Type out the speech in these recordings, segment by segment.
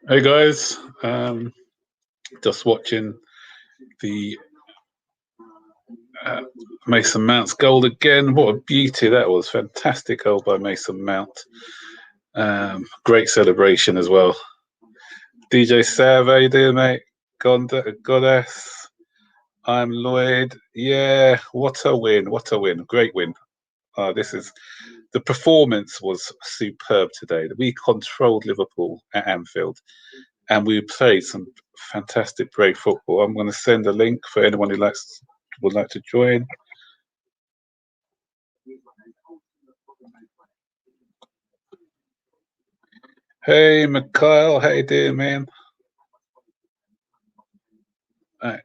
Hey guys, just watching the Mason Mount's goal again. What a beauty that was! Fantastic goal by Mason Mount. Great celebration as well. DJ Sav, how you doing, mate? Goddess. I'm Lloyd. Yeah, what a win! What a win! Great win. The performance was superb today. We controlled Liverpool at Anfield, and we played some fantastic, great football. I'm going to send a link for anyone who would like to join. Hey, Mikhail, how you doing, man? All right.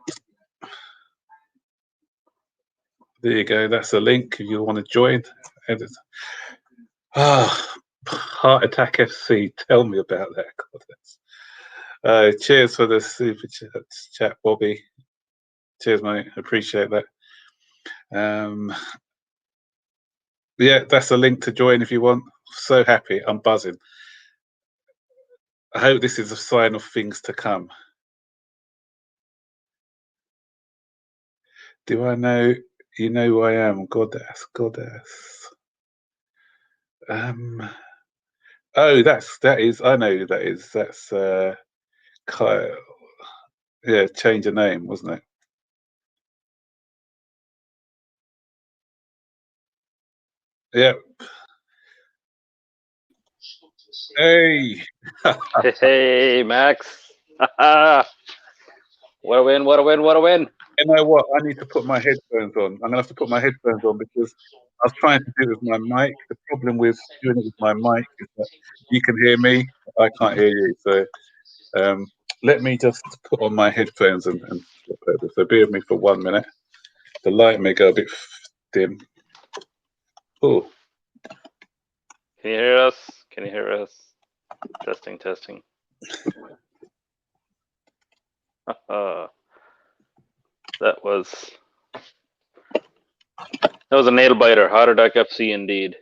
There you go. That's a link if you want to join. Heart Attack FC. Tell me about that. Cheers for the super chat, Bobby. Cheers, mate. Appreciate that. Yeah, that's a link to join if you want. So happy. I'm buzzing. I hope this is a sign of things to come. Do I know? You know who I am, Goddess. Oh, that is. I know who that is. That's Kyle. Yeah, change of name, wasn't it? Yep. Hey. Hey, Max. What a win, what a win, what a win. You know what? I need to put my headphones on. I'm going to have to put my headphones on because I was trying to do it with my mic. The problem with doing it with my mic is that you can hear me, I can't hear you. So let me just put on my headphones and flip over. So bear with me for 1 minute. The light may go a bit dim. Oh. Can you hear us? Can you hear us? Testing. That was a nail biter. Heart Attack FC indeed.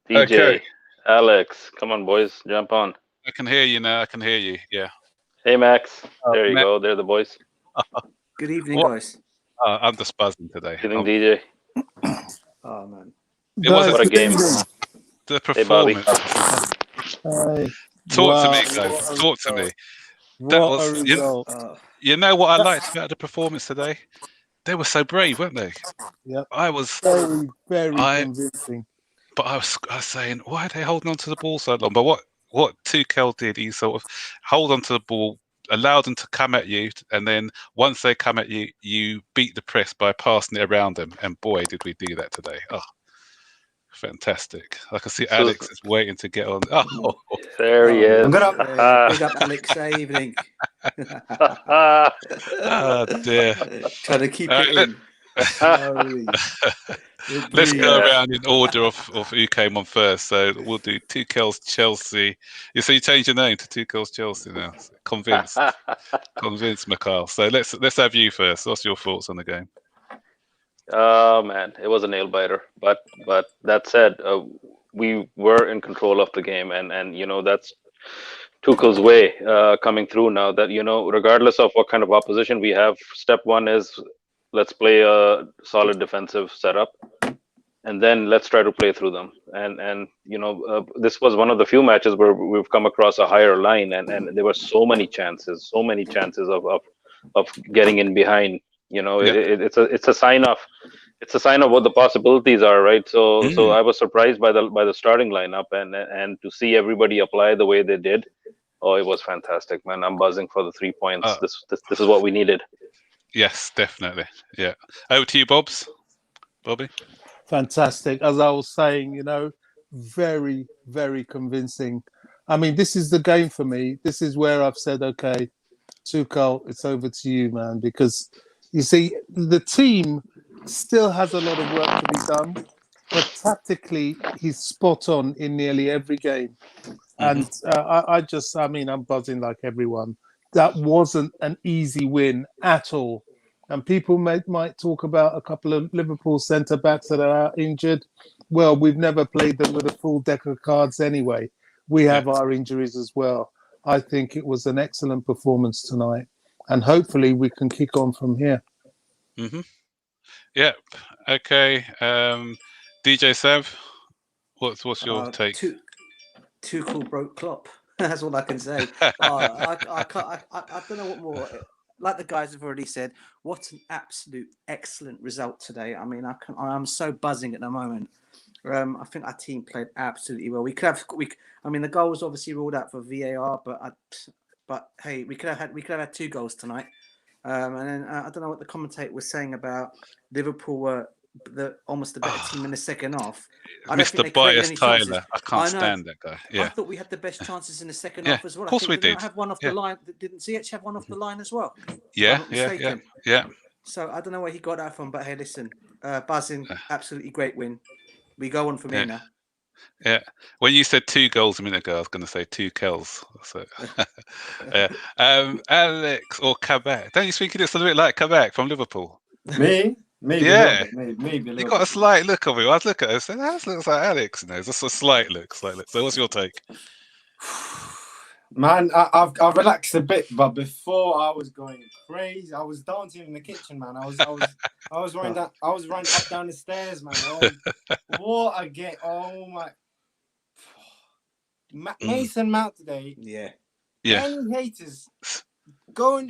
DJ, okay. Alex, come on, boys, jump on. I can hear you now. I can hear you. Yeah. Hey, Max. There you go. They're the boys. Good evening, guys. I'm just buzzing today. Good evening, DJ. Oh man. It was what a game. The performance. Hey, Talk to me, guys. Talk to me. That was, you know what I liked about the performance today? They were so brave, weren't they? Yep. I was very convincing. But I was saying, why are they holding on to the ball so long? But what Tuchel did, he sort of hold on to the ball, allowed them to come at you, and then once they come at you, you beat the press by passing it around them. And boy, did we do that today! Oh, fantastic! I can see Alex is waiting to get on. Oh, there he is. I'm gonna big up Alex. Evening. Oh dear! Trying to keep it in. Let's go around in order of who came on first. So we'll do Tuchel's Chelsea. So you changed your name to Tuchel's Chelsea now. Convinced, Mikhail. So let's have you first. What's your thoughts on the game? Oh man, it was a nail biter. But that said, we were in control of the game, and you know that's Tuchel's way coming through now. That regardless of what kind of opposition we have, step one is let's play a solid defensive setup, and then let's try to play through them. And this was one of the few matches where we've come across a higher line, and there were so many chances of getting in behind. It's a sign of it's a sign of what the possibilities are, right? So I was surprised by the starting lineup, and to see everybody apply the way they did. Oh, it was fantastic, man. I'm buzzing for the 3 points. This is what we needed. Yes, definitely. Yeah. Over to you, Bobby. Fantastic. As I was saying, very, very convincing. I mean, this is the game for me. This is where I've said, okay, Tuchel, it's over to you, man, because you see, the team still has a lot of work to be done, but tactically, he's spot on in nearly every game. And I'm buzzing like everyone. That wasn't an easy win at all. And people might talk about a couple of Liverpool centre-backs that are injured. Well, we've never played them with a full deck of cards anyway. We have our injuries as well. I think it was an excellent performance tonight. And hopefully we can kick on from here. Mm-hmm. Yep. Okay. DJ Sav, what's your take? Tuchel broke Klopp. That's all I can say. I don't know what more. Like the guys have already said, what an absolute excellent result today. I mean, I'm so buzzing at the moment. I think our team played absolutely well. The goal was obviously ruled out for VAR, but hey, we could have had 2 goals tonight. And then I don't know what the commentator was saying about Liverpool were almost the better team in the second half. Mr. Bias Tyler, I can't stand that guy. Yeah, I thought we had the best chances in the second half as well. Of course we did. Have one off the line. Didn't Ziyech have one off the line as well? Yeah. So I don't know where he got that from, but hey, listen, buzzing, absolutely great win. We go on from here now. Yeah. When you said 2 goals a minute ago, I was going to say 2 kills. So, Alex or Kabak? Don't you speak English a little bit like Kabak from Liverpool? Me? Maybe yeah. Maybe you got a slight look of it. I was looking at it and said, that looks like Alex. Just a slight look. So what's your take? Man, I've relaxed a bit, but before I was going crazy. I was dancing in the kitchen, man. I was running up down the stairs, man. Oh, what a game! Oh my, Mason Mount today. Yeah. Any haters? Go to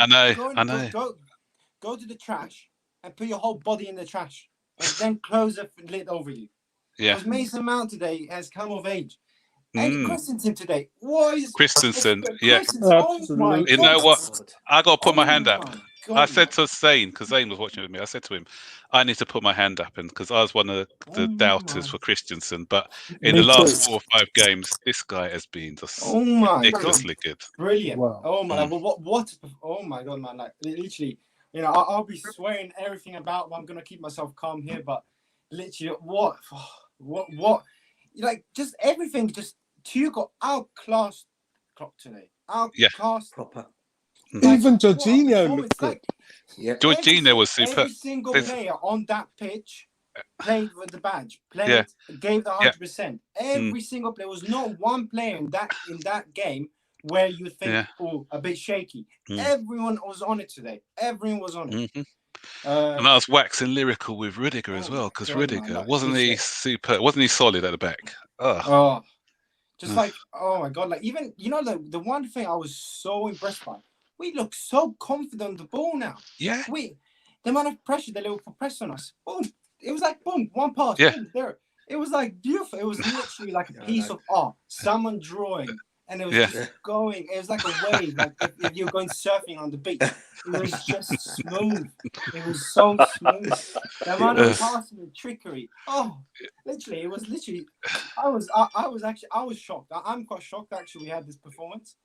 the trash and put your whole body in the trash, and then close the lid over you. Yeah. Because Mason Mount today has come of age. And Christensen today. What is Christensen? Yeah. Oh my you know God. what? I got to put my hand up. God. I said to Zane, because Zane was watching with me, I said to him, I need to put my hand up, and because I was one of the doubters for Christensen. But in the last 4 or 5 games, this guy has been just ridiculously good. Brilliant. Wow. Oh my God. What? Oh my God, man. Like literally, I'll be swearing everything about. I'm gonna keep myself calm here, but literally, what? Like just everything. Just Tuchel outclassed Klopp today. Outclassed proper. Even Jorginho looked good. Yeah. Jorginho was super. Every single player on that pitch played with the badge. Gave the 100%. Every single player. There was not one player in that game where you think, a bit shaky. Everyone was on it today. Everyone was on it. And I was waxing lyrical with Rudiger as well, because Rudiger wasn't he solid at the back? Just like, oh my God, like even the one thing I was so impressed by, we look so confident on the ball now. Yeah. The amount of pressure that Liverpool pressed on us. Boom. It was like boom, one pass. Yeah. Boom, there. It was like beautiful. It was literally like a piece of art. Someone drawing. And it was just going. It was like a wave, like if you're going surfing on the beach. It was just smooth. It was so smooth. The amount of passing and trickery. Oh, literally, it was literally. I was shocked. I'm quite shocked actually. We had this performance.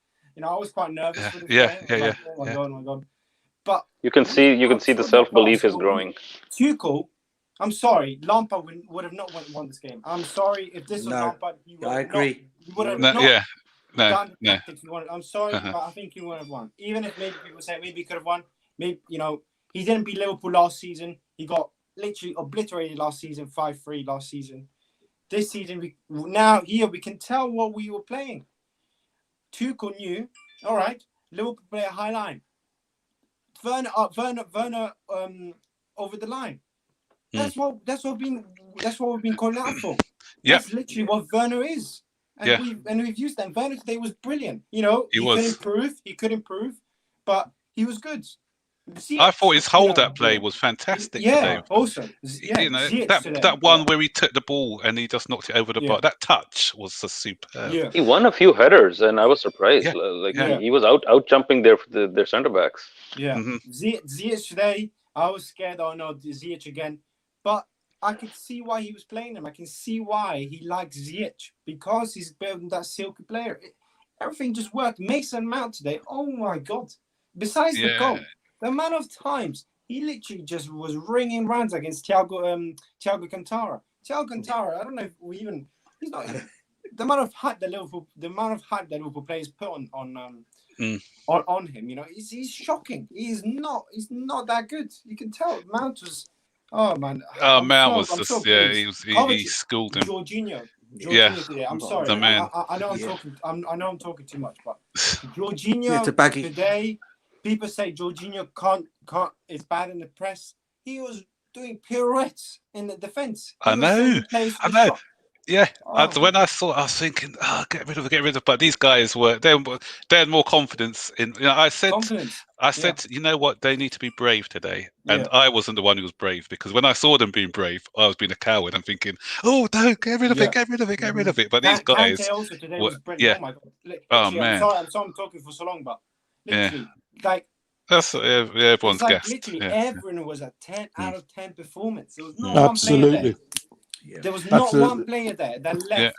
I was quite nervous for this game. Oh my God. But you can see the self-belief is growing. Tuchel, I'm sorry, Lampard would have not won this game. I'm sorry if this was Lampard. I agree. He would have done the tactics he wanted. I'm sorry, but I think he would have won. Even if maybe people say maybe he could have won. Maybe he didn't beat Liverpool last season. He got literally obliterated last season, 5-3 last season. This season, we can tell what we were playing. Tuchel knew. All right, Liverpool play a high line. Werner over the line. That's what we've been calling out for. That's literally what Werner is. And we've used that. Werner today was brilliant. He could improve, but he was good. I thought his hold-up play was fantastic today. Also, that one where he took the ball and he just knocked it over the bar. That touch was superb. Yeah. He won a few headers, and I was surprised. He was out jumping their centre backs. Yeah, Ziyech today, I was scared. Oh no, Ziyech again, but I could see why he was playing him. I can see why he likes Ziyech because he's building that silky player. Everything just worked. Mason Mount today. Oh my God! Besides the goal. The amount of times he literally just was ringing rounds against Thiago Cantara. Thiago Cantara, I don't know if he's not the amount of hype that Liverpool players put on him. You know, he's shocking. He's not that good. You can tell. Mount was. Oh man. Mount was just he schooled him. Jorginho today. I'm sorry. The man. I know I'm talking too much, but Jorginho today. People say Jorginho can't is bad in the press. He was doing pirouettes in the defense. I know. Yeah. When I saw it, I was thinking, get rid of it. But these guys they had more confidence in. You know, I said, you know what? They need to be brave today. And I wasn't the one who was brave because when I saw them being brave, I was being a coward. I'm thinking, oh no, get rid of it. But these guys, also today was brilliant. Oh my God! Man, I'm sorry, I'm talking for so long, but literally, like. That's everyone's like guessed. Literally, everyone was a 10 out of 10 performance. There was not Absolutely. one player there. There was not one player there that left.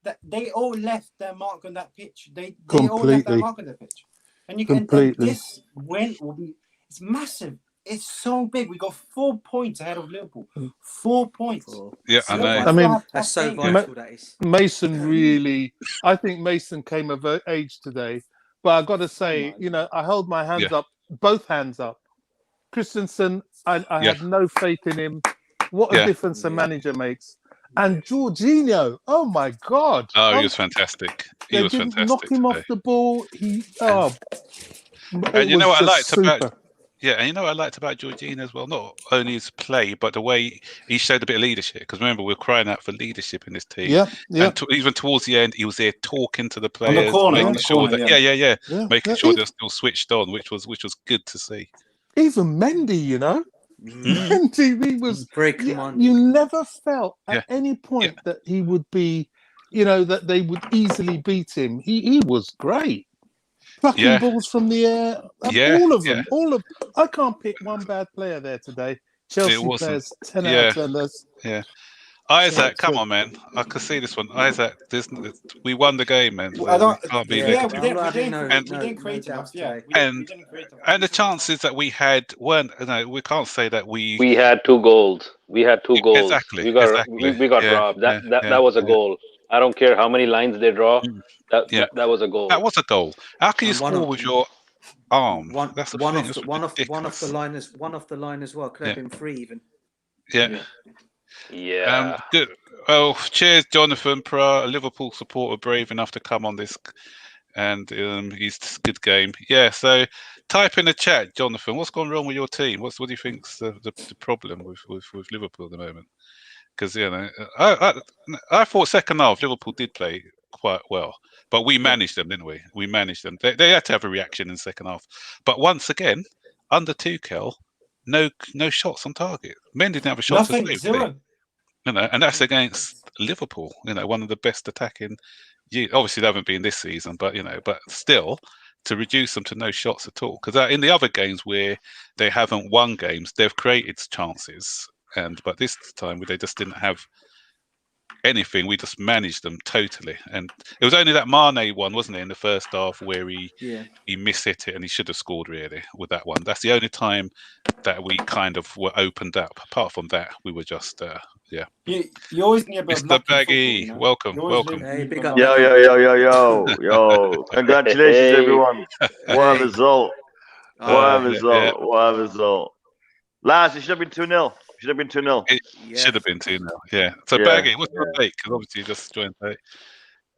That they all left their mark on that pitch. They all left their mark on the pitch. And you can this win will be it's massive. It's so big. We got 4 points ahead of Liverpool. 4 points. Yeah, I know. I mean, that's so vital. That is. Mason really. I think Mason came of age today. But I got to say, you know, I held my hands up, both hands up. Christensen, I had no faith in him. What a difference a manager makes. And Jorginho, oh my God! Oh, he was fantastic. He was fantastic. Knock him off the ball. And you know what I liked about and you know what I liked about Jorginho as well. Not only his play, but the way he showed a bit of leadership. Because remember, we're crying out for leadership in this team. And even towards the end, he was there talking to the players, making sure making sure they're still switched on, which was good to see. Even Mendy, you know. Mendy, he was very commanding. You never felt at any point that he would be, you know, that they would easily beat him. He was great. Plucking balls from the air. All of them. I can't pick one bad player there today. Chelsea players, 10 out of 10. Isaac, come on, man. I can see this one. Isaac, we won the game, man. We didn't create enough. And the chances that we had weren't. No, we can't say that we had 2 goals. We had 2 goals. Exactly. We got robbed. That was a goal. I don't care how many lines they draw. That was a goal. That was a goal. How can you score with your arm? One off the line as well. Could have been 3 even. Yeah. Good. Well, cheers, Jonathan, a Liverpool supporter, brave enough to come on this, and he's good game. Yeah. So, type in the chat, Jonathan. What's gone wrong with your team? What do you think's the problem with Liverpool at the moment? Because I thought second half Liverpool did play quite well, but we managed them, didn't we? We managed them. They had to have a reaction in the second half. But once again, under Tuchel, no shots on target. Men didn't have a shot. Nothing, zero. You know, and that's against Liverpool. You know, one of the best attacking. Obviously, they haven't been this season, but still, to reduce them to no shots at all. Because in the other games where they haven't won games, they've created chances. But this time they just didn't have anything. We just managed them totally, and it was only that Mane one, wasn't it, in the first half where he mishit it and he should have scored really with that one. That's the only time that we kind of were opened up. Apart from that, we were just You always need a bit of Mr. Baggy, welcome. Hey, big up. Yo. Congratulations, everyone. What a result. What a result. Lads, it should have been 2-0. Should have been 2-0. It should have been 2-0. Yeah. So Baggy, what's your take? Because obviously you just joined late.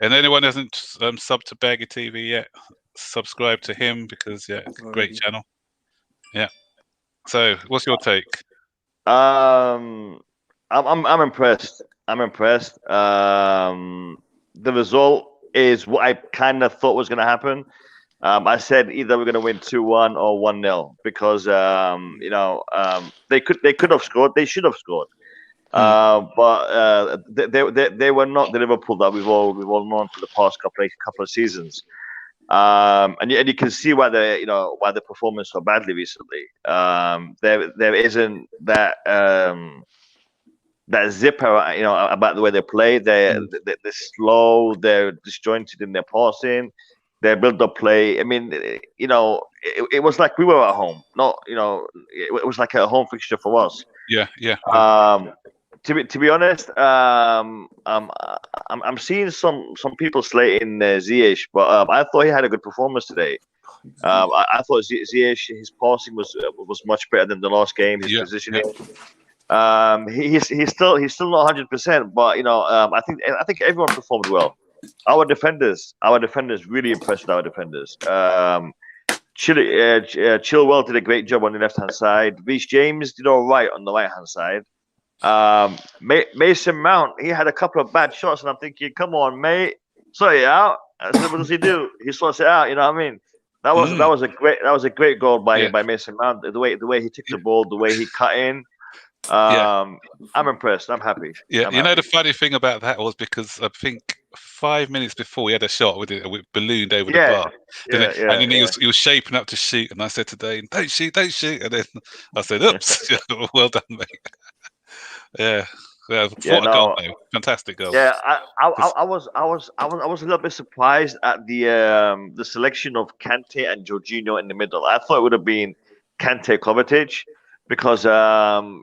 And anyone hasn't subbed to Baggy TV yet, subscribe to him because great channel. Yeah. So what's your take? I'm impressed. The result is what I kind of thought was going to happen. I said either we're going to win 2-1 or 1-0 because they could have scored. They should have scored. But they were not the Liverpool that we've all known for the past couple of seasons. And you can see why they're performing so badly recently. There isn't that zipper, about the way they play. They're slow. They're disjointed in their passing. Their build-up play. I mean, it was like we were at home. Not, it was like a home fixture for us. Yeah. To be honest, I'm seeing some people slating Ziyech, but I thought he had a good performance today. I thought Ziyech, his passing was much better than the last game. His positioning. He's still not 100%, but I think everyone performed well. Our defenders really impressed our defenders. Chilwell did a great job on the left hand side. Reece James did all right on the right hand side. Mason Mount, he had a couple of bad shots, and I'm thinking, come on, mate, sort it out. I said, what does he do? He sorts it out. You know what I mean? That was a great goal by Mason Mount. The way he took the ball, the way he cut in. I'm impressed. I'm happy. Yeah, the funny thing about that was because I think 5 minutes before he had a shot with it ballooned over the bar. And then he was shaping up to shoot, and I said to Dane, don't shoot. And then I said, oops. Well done, mate. Yeah. Goal, fantastic goal. Yeah, I was a little bit surprised at the selection of Kante and Jorginho in the middle. I thought it would have been Kante Kovacic because Jorginho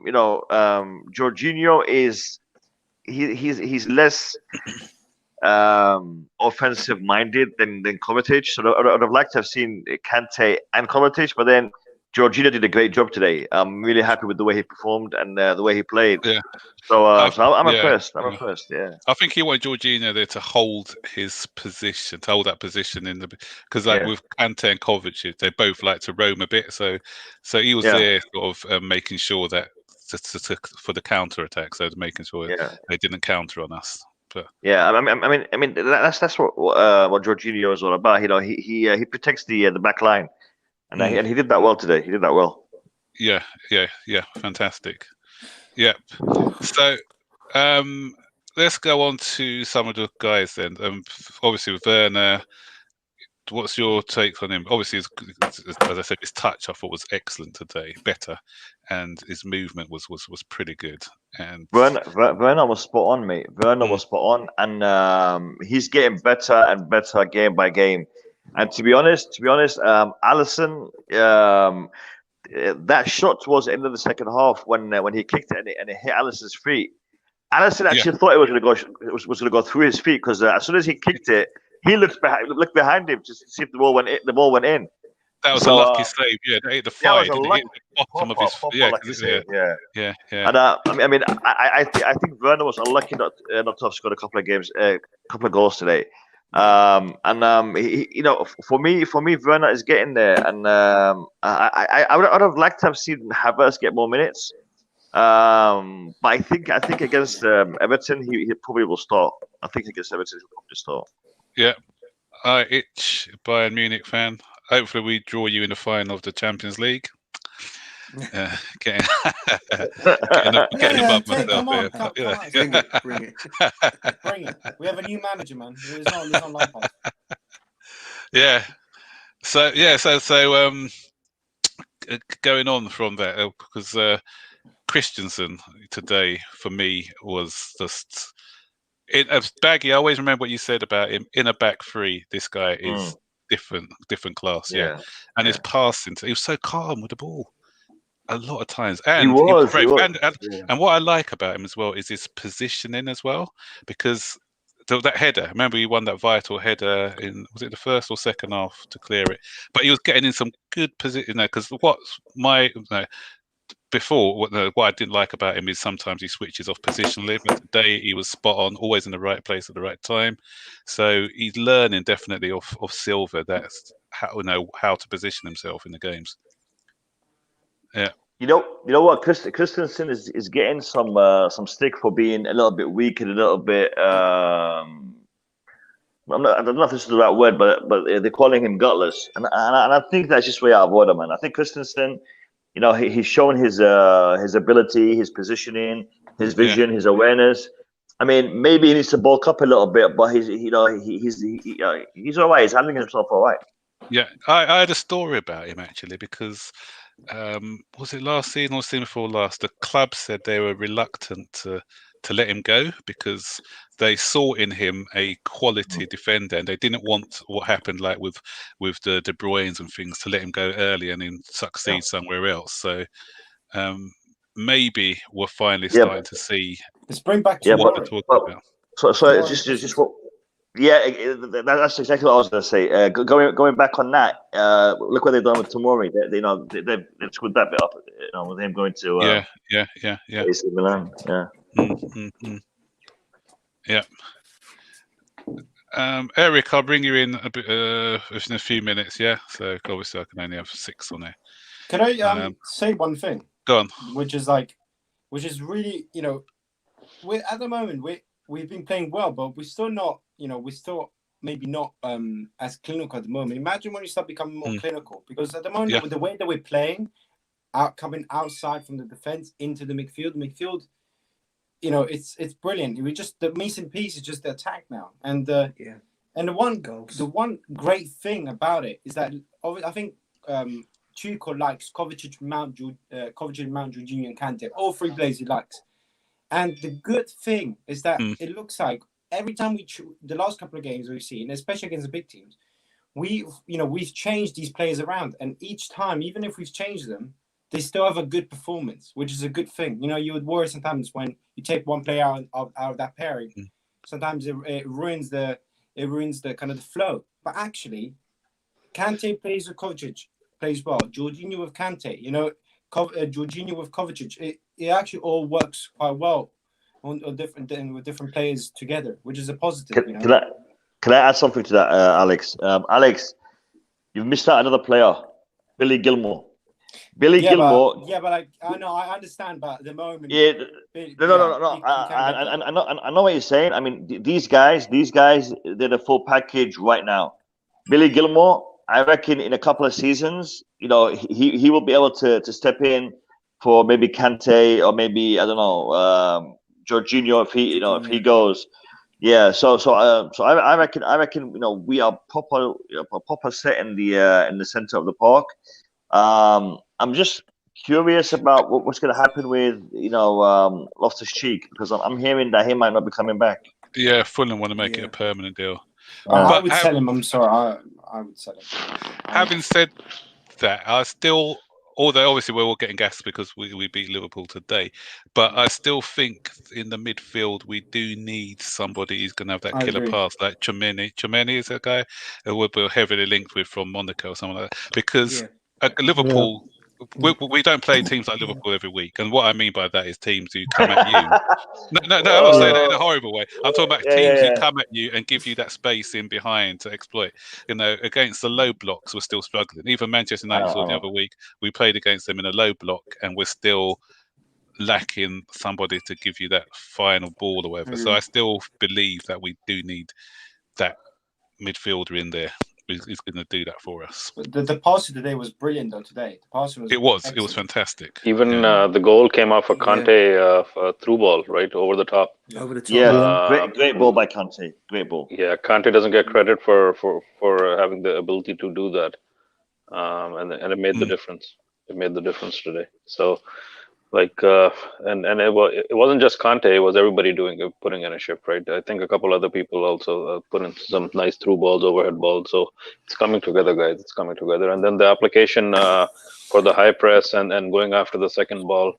he's less offensive minded than Kovacic. So I'd have liked to have seen Kante and Kovacic, but then Jorginho did a great job today. I'm really happy with the way he performed and the way he played. Yeah. So I'm impressed. I'm impressed. Yeah. I think he wanted Jorginho there to hold his position, that position because with Kante and Kovacic, they both like to roam a bit. So he was there, sort of making sure that for the counter attack, so making sure they didn't counter on us. But I mean that's what Jorginho is all about. He protects the back line. And he did that well today. He did that well. Yeah. Fantastic. Yeah. So, let's go on to some of the guys then. Obviously, with Werner, what's your take on him? Obviously, as I said, his touch I thought was excellent today, better, and his movement was pretty good. And Werner was spot on, mate. Werner was spot on, and he's getting better and better game by game. And to be honest, Alisson, that shot towards the end of the second half when he kicked it and it hit Alisson's feet. Alisson actually thought it was going to go through his feet because as soon as he kicked it, he looked behind him to see if the ball went in. That was a lucky save. Yeah, they hit the thigh. Hit the bottom of his Yeah. And I think Werner was unlucky not to have scored a couple of goals today. For me, Werner is getting there, and I would have liked to have seen Havertz get more minutes. But I think against Everton, he probably will start. I think against Everton, he'll probably start. Yeah, Bayern Munich fan. Hopefully, we draw you in the final of the Champions League. Getting above myself here. Bring it. We have a new manager, man. He's not like us. Yeah. So going on from that, because Christensen today for me was just Baggy. I always remember what you said about him in a back three. This guy is different class. Yeah. And his passing, he was so calm with the ball. A lot of times, and he was. And what I like about him as well is his positioning as well, because that header. Remember, he won that vital header was it the first or second half to clear it? But he was getting in some good position. Because before what I didn't like about him is sometimes he switches off positionally. But today he was spot on, always in the right place at the right time. So he's learning definitely of Silva. That's how to position himself in the games. Yeah. You know what? Christensen is getting some stick for being a little bit weak and a little bit I don't know if this is the right word, but they're calling him gutless, and I think that's just way out of order, man. I think Christensen, he's shown his ability, his positioning, his vision, his awareness. I mean, maybe he needs to bulk up a little bit, but he's all right. He's handling himself all right. Yeah, I had a story about him actually because was it last season or season before last? The club said they were reluctant to let him go because they saw in him a quality defender, and they didn't want what happened like with the De Bruyne's and things to let him go early and then succeed somewhere else. So maybe we're finally starting to see let's bring back to what they're talking about. So it's just what. Yeah, that's exactly what I was going to say. Going back on that, look what they've done with Tomori. They've screwed that bit up. With him going to AC Milan. Yeah. Yeah. Eric, I'll bring you in a bit in a few minutes. Yeah. So obviously I can only have 6 on there. Can I say one thing? Go on. Which is really, we're at the moment we've been playing well, but we're still not. We're still maybe not as clinical at the moment. Imagine when you start becoming more clinical, because at the moment with the way that we're playing, coming outside from the defense into the midfield, it's brilliant. We just the missing piece is just the attack now, and the one great thing about it is that I think Tuchel likes Kovacic, Mount, Jorginho, and Kante. All 3 players he likes, and the good thing is that it looks like every time the last couple of games we've seen, especially against the big teams, we've changed these players around, and each time, even if we've changed them, they still have a good performance, which is a good thing. You would worry sometimes when you take one player out of that pairing. Sometimes it ruins the kind of the flow. But actually, Kante plays with Kovacic, plays well. Jorginho with Kante, Jorginho with Kovacic. It actually all works quite well on different players together, which is a positive. Can I add something to that, Alex? Alex, you've missed out another player, Billy Gilmore. Gilmore. But I know, I understand, but at the moment, no. I know what you're saying. I mean, these guys, they're the full package right now. Billy Gilmore, I reckon, in a couple of seasons, he will be able to step in for maybe Kante or maybe I don't know, Jorginho if he goes. Yeah, so I reckon we are proper set in the center of the park. I'm just curious about what's going to happen with Loftus-Cheek, because I'm hearing that he might not be coming back. Yeah, Fulham want to make it a permanent deal. I would sell him. I'm sorry, I would sell him. Having said that, I still, although obviously we're all getting gassed because we beat Liverpool today, but I still think in the midfield we do need somebody who's going to have that killer pass, like Chomeni. Chomeni is a guy who we're heavily linked with from Monaco or something like that, because Liverpool. We don't play teams like Liverpool every week, and what I mean by that is teams who come at you. No, I'm not saying that in a horrible way. I'm talking about teams who come at you and give you that space in behind to exploit. Against the low blocks, we're still struggling. Even Manchester United the other week, we played against them in a low block, and we're still lacking somebody to give you that final ball or whatever. So I still believe that we do need that midfielder in there. Is going to do that for us. The passing today was brilliant, though. Today, the passing was excellent. It was fantastic. Even the goal came off a Kante through ball, right over the top. Over the top. Yeah, great ball by Kante. Great ball. Yeah, Kante doesn't get credit for having the ability to do that, and it made the difference. It made the difference today. So, and it wasn't just Kante; it was everybody putting in a shift, right? I think a couple other people also put in some nice through balls, overhead balls. So it's coming together, guys. It's coming together. And then the application for the high press and going after the second ball,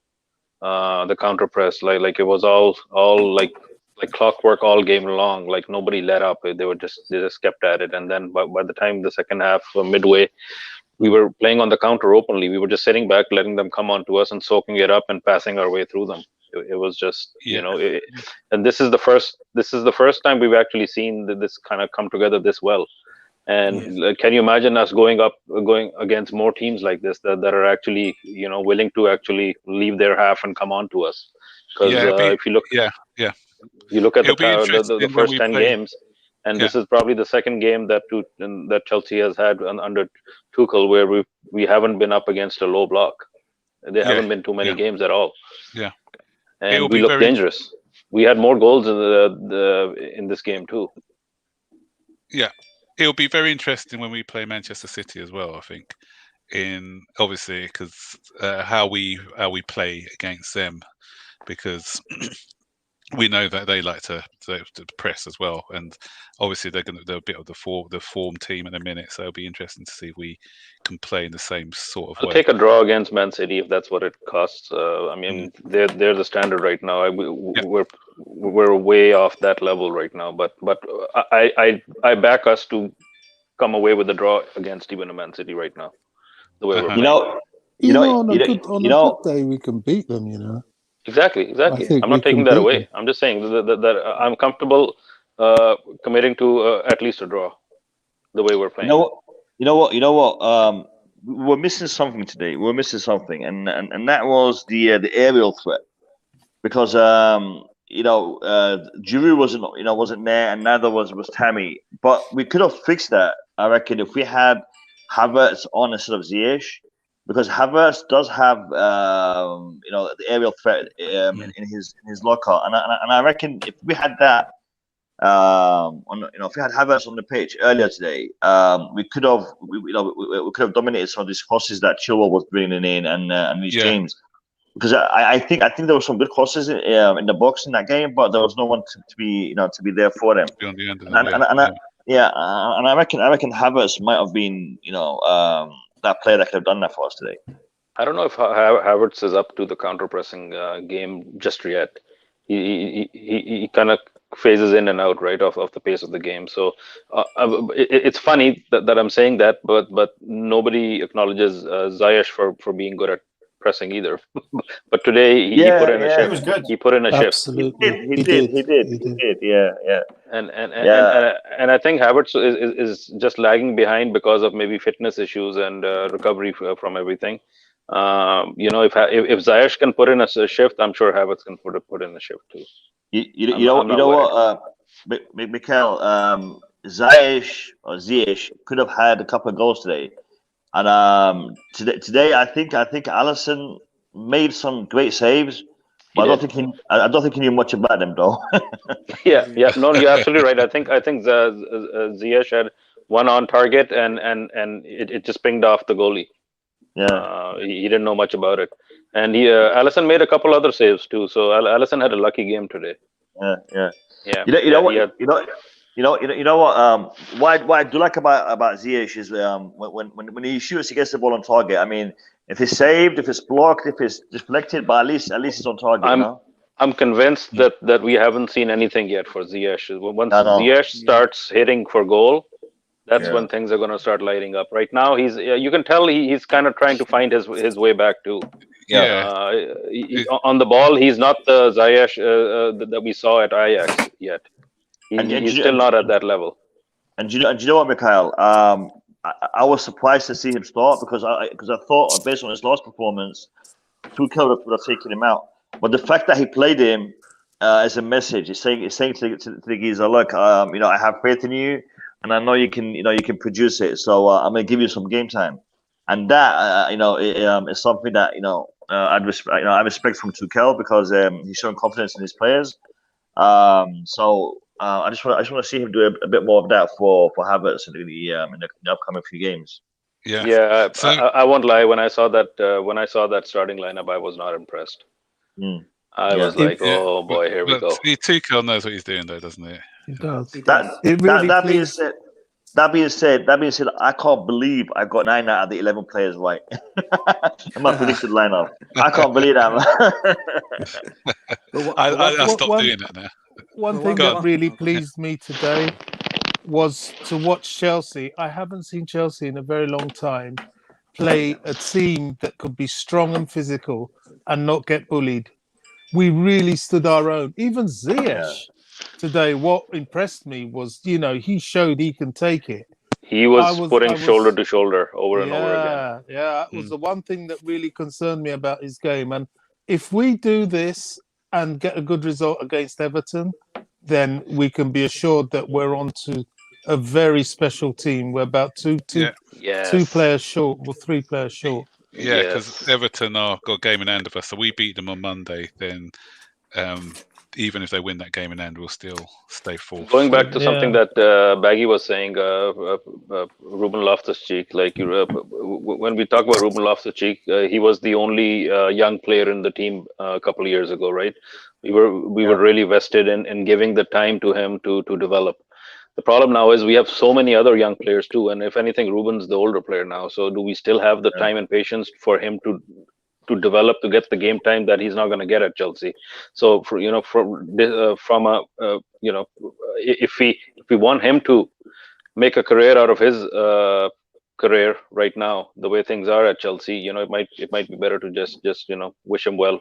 the counter press, like it was all like clockwork all game long. Like nobody let up. They just kept at it. And then by the time the second half, midway, we were playing on the counter openly. We were just sitting back, letting them come on to us and soaking it up and passing our way through them. It was just, and this is the first time we've actually seen this kind of come together this well. And can you imagine us going against more teams like this that are actually, willing to actually leave their half and come on to us? Because if you look, you look at the first 10 games. And this is probably the second game that Chelsea has had under Tuchel where we haven't been up against a low block. There haven't been too many games at all. Yeah, and we look dangerous. We had more goals in this game too. Yeah, it'll be very interesting when we play Manchester City as well. I think, obviously because how we play against them, because we know that they like to press as well, and obviously they're a bit of the form team in a minute. So it'll be interesting to see if we can play in the same sort of way. I'll take a draw against Man City if that's what it costs. I mean, they're the standard right now. We're way off that level right now. But I back us to come away with a draw against even a Man City right now. The way we're playing. On a good day we can beat them. Exactly. I'm not taking that away. I'm just saying that I'm comfortable committing to at least a draw. The way we're playing. You know what? We're missing something today. We're missing something, and that was the aerial threat, because Giroud wasn't there, and neither was Tammy. But we could have fixed that, I reckon, if we had Havertz on instead of Ziyech. Because Havertz does have, the aerial threat in his locker, and I reckon if we had that, if we had Havertz on the pitch earlier today, we could have dominated some of these crosses that Chilwell was bringing in and these games. Because I think there were some good crosses in the box in that game, but there was no one to be there for them. And I reckon Havertz might have been that player that could have done that for us today. I don't know if Havertz is up to the counter-pressing game just yet. He kind of phases in and out, right, of the pace of the game. So it's funny that I'm saying that, but nobody acknowledges Ziyech for being good at pressing either. But today he put in a shift. He was good. He put in a shift. Absolutely. He did. Yeah. And I think Havertz is just lagging behind because of maybe fitness issues and recovery from everything. If Ziyech can put in a shift, I'm sure Havertz can put in a shift too. You know what, Mikel, Ziyech could have had a couple of goals today, and today I think Alisson made some great saves. But I don't think he knew much about them, though. Yeah. No, you're absolutely right. I think Ziyech had one on target, and it just pinged off the goalie. Yeah, he didn't know much about it, and Alisson made a couple other saves too. So Alisson had a lucky game today. Yeah. You know what? What I do like about Ziyech is when he shoots, he gets the ball on target. I mean, if it's saved, if it's blocked, if it's deflected, but at least it's on target. I'm convinced that we haven't seen anything yet for Ziyech. Once Ziyech starts hitting for goal, that's when things are going to start lighting up. Right now, you can tell he's kind of trying to find his way back too. On the ball, he's not the Ziyech that we saw at Ajax yet. He's still not at that level. And you know what, Mikhail? I was surprised to see him start because I thought, based on his last performance, Tuchel would have taken him out. But the fact that he played him as a message, he's saying to the geezer, look, I have faith in you, and I know you can produce it. So I'm going to give you some game time, and that is something that I respect from Tuchel because he's showing confidence in his players. I just want to see him do a bit more of that for Havertz in the upcoming few games. Yeah. So, I won't lie. When I saw that starting lineup, I was not impressed. I was like, oh boy, here we go. Tuchel knows what he's doing, though, doesn't he? He does. That being said, I can't believe I got 9 out of the 11 players right in my predicted lineup. I can't believe that, man. I stopped doing that now. One thing that really pleased me today was to watch Chelsea. I haven't seen Chelsea in a very long time play a team that could be strong and physical and not get bullied. We really stood our own. Even Ziyech today, what impressed me was, he showed he can take it. He was putting shoulder to shoulder over and over again. Yeah, that was the one thing that really concerned me about his game. And if we do this and get a good result against Everton, then we can be assured that we're on to a very special team. We're about two Yes. players short, or 3 players short. Yeah, because Yes. Everton are got a game in hand of us, so we beat them on Monday. Then, even if they win that game in hand, we'll still stay fourth. Going back to something Yeah. that Baggy was saying, Ruben Loftus-Cheek, like when we talk about Ruben Loftus-Cheek, he was the only young player in the team a couple of years ago, right? We were really vested in giving the time to him to develop. The problem now is we have so many other young players too, and if anything, Ruben's the older player now. So do we still have the time and patience for him to develop, to get the game time that he's not going to get at Chelsea? So if we want him to make a career out of his career right now, the way things are at Chelsea, it might be better to just wish him well,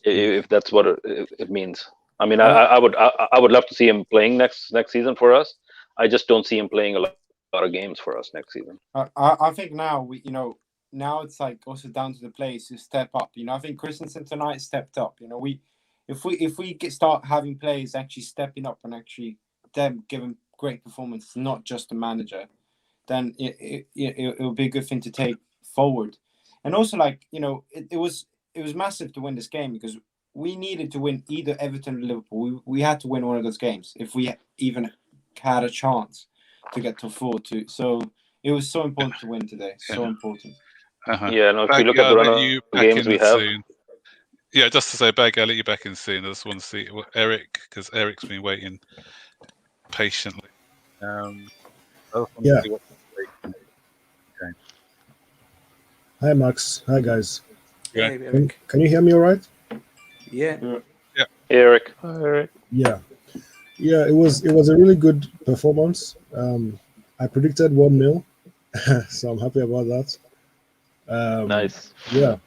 if that's what it means. I mean, I would love to see him playing next season for us. I just don't see him playing a lot of games for us next season. I think now now it's like also down to the players to step up. I think Christensen tonight stepped up. If we start having players actually stepping up and actually them giving great performance, not just the manager, then it will be a good thing to take forward. And also, it was massive to win this game because we needed to win either Everton or Liverpool. We had to win one of those games if we even had a chance to get to 4-2. So it was so important to win today. So important. Yeah, no, if you look at the run of games we have. Soon. Yeah, just to say, Bag, I'll let you back in soon. I just want to see Eric, because Eric's been waiting patiently. Yeah. Hi, Max. Hi, guys. Yeah. Hey, Eric. Can you hear me all right? Yeah. Hey, Eric. Hi, Eric. Yeah. It was a really good performance. I predicted 1-0, so I'm happy about that. Nice. Yeah,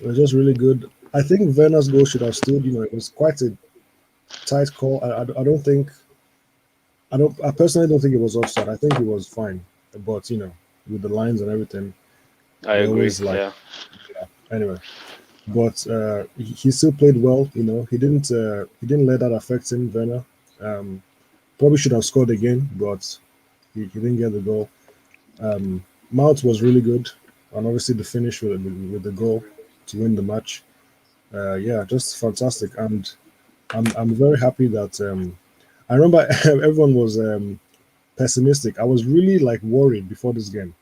it was just really good. I think Werner's goal should have stood. It was quite a tight call. I personally don't think it was offside. I think it was fine, but with the lines and everything. I agree. Anyway, but he still played well. He didn't let that affect him. Werner probably should have scored again, but he didn't get the goal. Mount was really good, and obviously the finish with the goal to win the match. Just fantastic, and I'm very happy that I remember everyone was pessimistic. I was really worried before this game.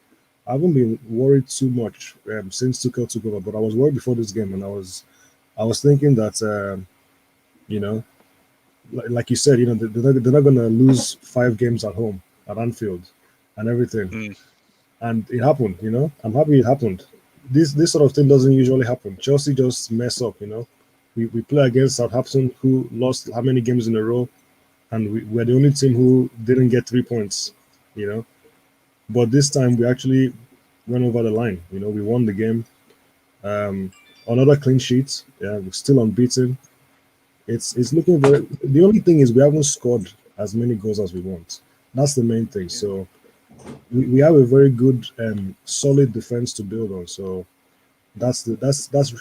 I haven't been worried too much since Tuchel took over, but I was worried before this game, and I was thinking that like you said, they're not going to lose 5 games at home at Anfield and everything. And it happened. I'm happy it happened. This sort of thing doesn't usually happen. Chelsea just mess up. We play against Southampton, who lost how many games in a row, and we're the only team who didn't get 3 points. But this time we actually went over the line. We won the game. Another clean sheet. Yeah, we're still unbeaten. It's looking very. The only thing is we haven't scored as many goals as we want. That's the main thing. So we have a very good, solid defense to build on. So that's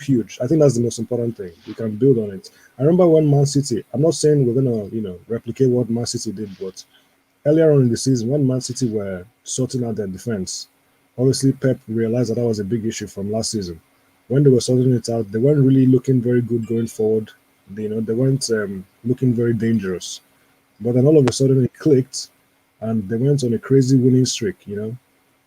huge. I think that's the most important thing. We can build on it. I remember when Man City. I'm not saying we're gonna replicate what Man City did, but earlier on in the season, when Man City were sorting out their defense, obviously Pep realized that was a big issue from last season. When they were sorting it out, they weren't really looking very good going forward. They weren't looking very dangerous. But then all of a sudden it clicked, and they went on a crazy winning streak.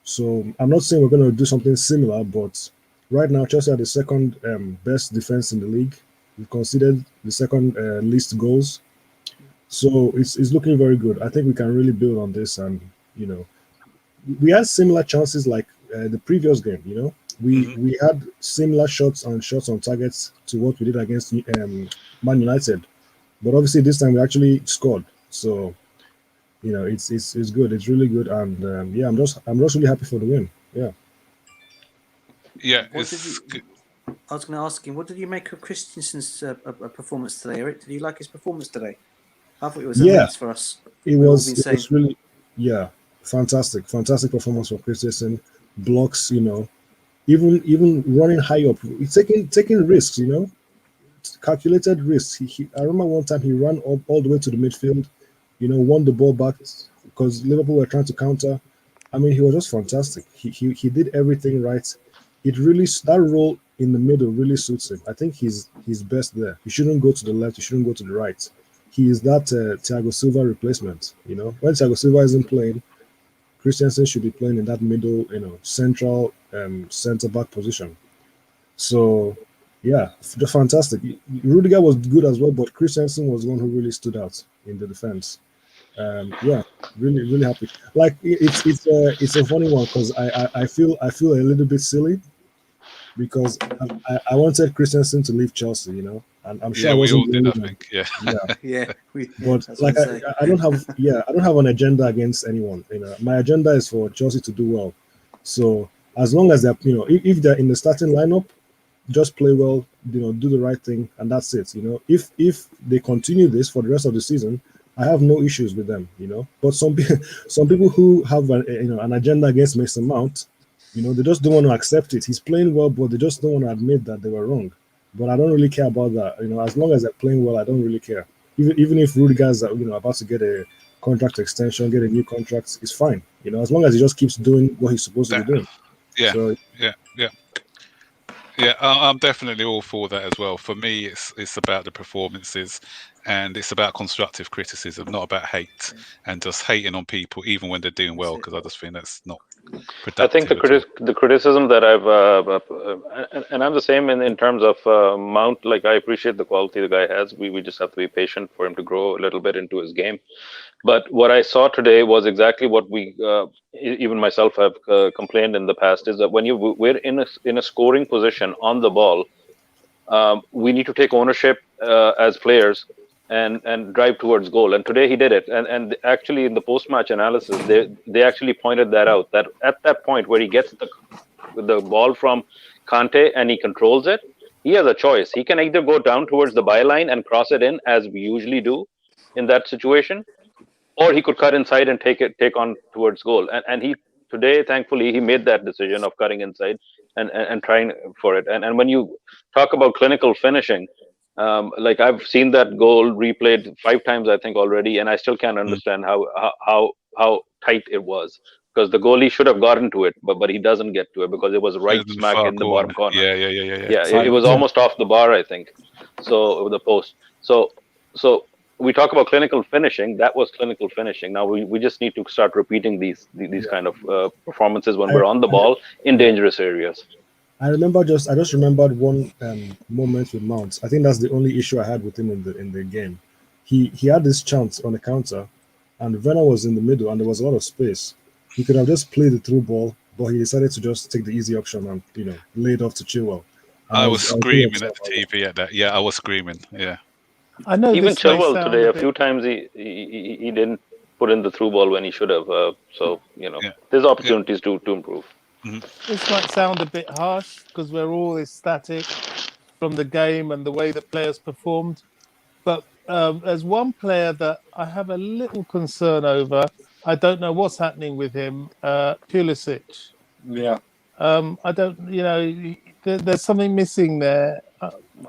So I'm not saying we're going to do something similar, but right now Chelsea are the second best defense in the league. We've conceded the second least goals. So it's looking very good. I think we can really build on this, and we had similar chances like the previous game. We had similar shots on targets to what we did against Man United, but obviously this time we actually scored. So it's good. It's really good, and I'm just really happy for the win. Yeah. Yeah, I was going to ask him, what did you make of Christensen's performance today, Eric? Did you like his performance today? I thought it was immense for us. It was really, fantastic performance from Christensen. Blocks, even running high up, taking risks, calculated risks. I remember one time he ran up all the way to the midfield, won the ball back because Liverpool were trying to counter. I mean, he was just fantastic. He did everything right. That role in the middle really suits him. I think he's best there. He shouldn't go to the left. He shouldn't go to the right. He is that Thiago Silva replacement. When Thiago Silva isn't playing, Christensen should be playing in that middle, central centre back position. So, yeah, fantastic. Rudiger was good as well, but Christensen was the one who really stood out in the defense. Yeah, really, really happy. Like it's a funny one because I feel a little bit silly because I wanted Christensen to leave Chelsea, and I'm sure I we all wasn't did. I the only think, yeah. one. Yeah, But like I don't have an agenda against anyone. My agenda is for Chelsea to do well. So as long as they're if they're in the starting lineup, just play well, do the right thing, and that's it. If they continue this for the rest of the season, I have no issues with them. But some people who have an agenda against Mason Mount, they just don't want to accept it. He's playing well, but they just don't want to admit that they were wrong. But I don't really care about that. As long as they're playing well, I don't really care. Even if Rudiger's about to get a contract extension, get a new contract, it's fine. As long as he just keeps doing what he's supposed to be doing. Yeah, so, yeah. I'm definitely all for that as well. For me, it's about the performances, and it's about constructive criticism, not about hate and just hating on people even when they're doing well. Because I just think that's not productive. I think the criticism that I've and I'm the same in terms of Mount. Like, I appreciate the quality the guy has. We just have to be patient for him to grow a little bit into his game. But what I saw today was exactly what we, even myself, have complained in the past, is that when we're in a scoring position on the ball, we need to take ownership as players and drive towards goal. And today he did it. And actually in the post-match analysis, they actually pointed that out, that at that point where he gets the ball from Kante and he controls it, he has a choice. He can either go down towards the byline and cross it in, as we usually do in that situation, or he could cut inside and take on towards goal. And he today, thankfully, he made that decision of cutting inside and trying for it. And when you talk about clinical finishing, like, I've seen that goal replayed 5 times, I think, already, and I still can't understand how tight it was, because the goalie should have gotten to it, but he doesn't get to it because it was right smack in the bottom corner. Yeah, it was almost off the bar, I think. So the post. So we talk about clinical finishing. That was clinical finishing. Now we just need to start repeating these kind of performances when we're on the ball in dangerous areas. I just remembered one moment with Mount. I think that's the only issue I had with him in the game. He had this chance on the counter, and Werner was in the middle, and there was a lot of space. He could have just played the through ball, but he decided to just take the easy option and lay it off to Chilwell. I was screaming at the TV at that. Yeah, I was screaming. Yeah. I know. Even Chilwell today, a few times he didn't put in the through ball when he should have. There's opportunities to improve. Mm-hmm. This might sound a bit harsh because we're all ecstatic from the game and the way that players performed, but there's one player that I have a little concern over. I don't know what's happening with him, Pulisic. Yeah. I don't. There's something missing there.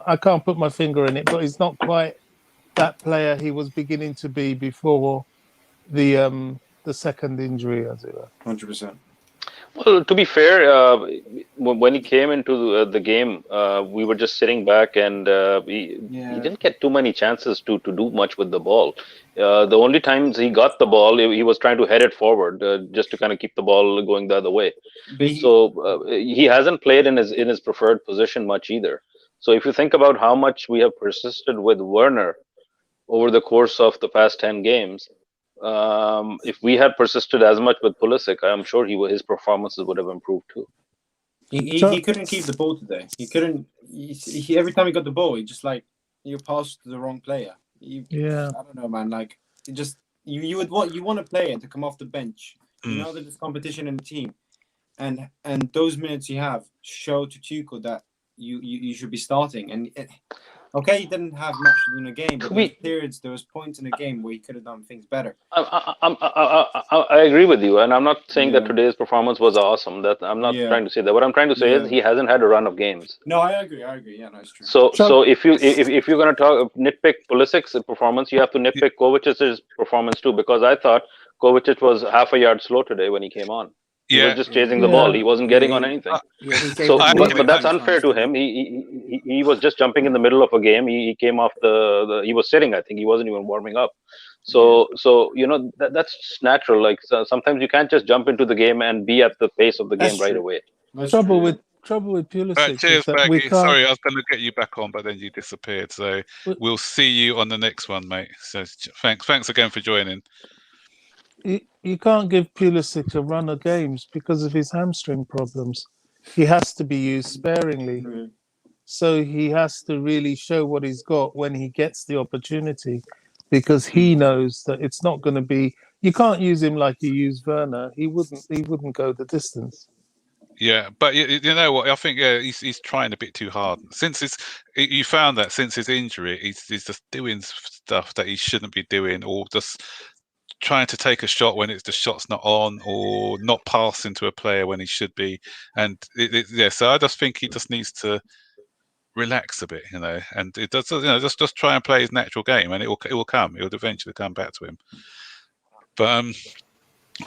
I can't put my finger in it, but he's not quite that player he was beginning to be before the second injury, as it were. 100%. Well, to be fair, when he came into the game, we were just sitting back, and he didn't get too many chances to do much with the ball. The only times he got the ball, he was trying to head it forward just to kind of keep the ball going the other way. So he hasn't played in his preferred position much either. So if you think about how much we have persisted with Werner over the course of the past 10 games, if we had persisted as much with Pulisic, I'm sure his performances would have improved too. He couldn't keep the ball today. He couldn't. He every time he got the ball, he just you passed to the wrong player. I don't know, man. Like, it just you want a player to come off the bench. You know that there's competition in the team, and those minutes you have show to Tuchel that you should be starting. And Okay, he didn't have much to do in a game, but We- there was points in the game where he could have done things better. I agree with you, and I'm not saying that Yeah. today's performance was awesome. That I'm not Yeah. trying to say that. What I'm trying to say is Yeah. he hasn't had a run of games. No, I agree. Yeah, no, it's true. So if you're gonna talk nitpick Pulisic's performance, you have to nitpick Kovacic's performance too, because I thought Kovacic was half a yard slow today when he came on. He was just chasing the ball. He wasn't getting on anything. Yeah, he gave So, the ball but away that's a few unfair times, to him. didn't He was just jumping in the middle of a game. He came off he was sitting. I think he wasn't even warming up. So that's just natural. Like sometimes you can't just jump into the game and be at the pace of the That's game right true. away. That's trouble true, with Pulisic Right, cheers, is that we Baggy. can't. Sorry, I was going to get you back on, but then you disappeared. So we'll see you on the next one, mate. So thanks again for joining. You can't give Pulisic a run of games because of his hamstring problems. He has to be used sparingly. Mhm. So he has to really show what he's got when he gets the opportunity, because he knows that it's not going to be. You can't use him like you use Werner. He wouldn't go the distance. Yeah, but you know what? I think he's trying a bit too hard. You found that since his injury, he's just doing stuff that he shouldn't be doing, or just trying to take a shot when the shot's not on, or not passing to a player when he should be. And so I just think he just needs to relax a bit, and it does, just try and play his natural game, and it will come. It will eventually come back to him. But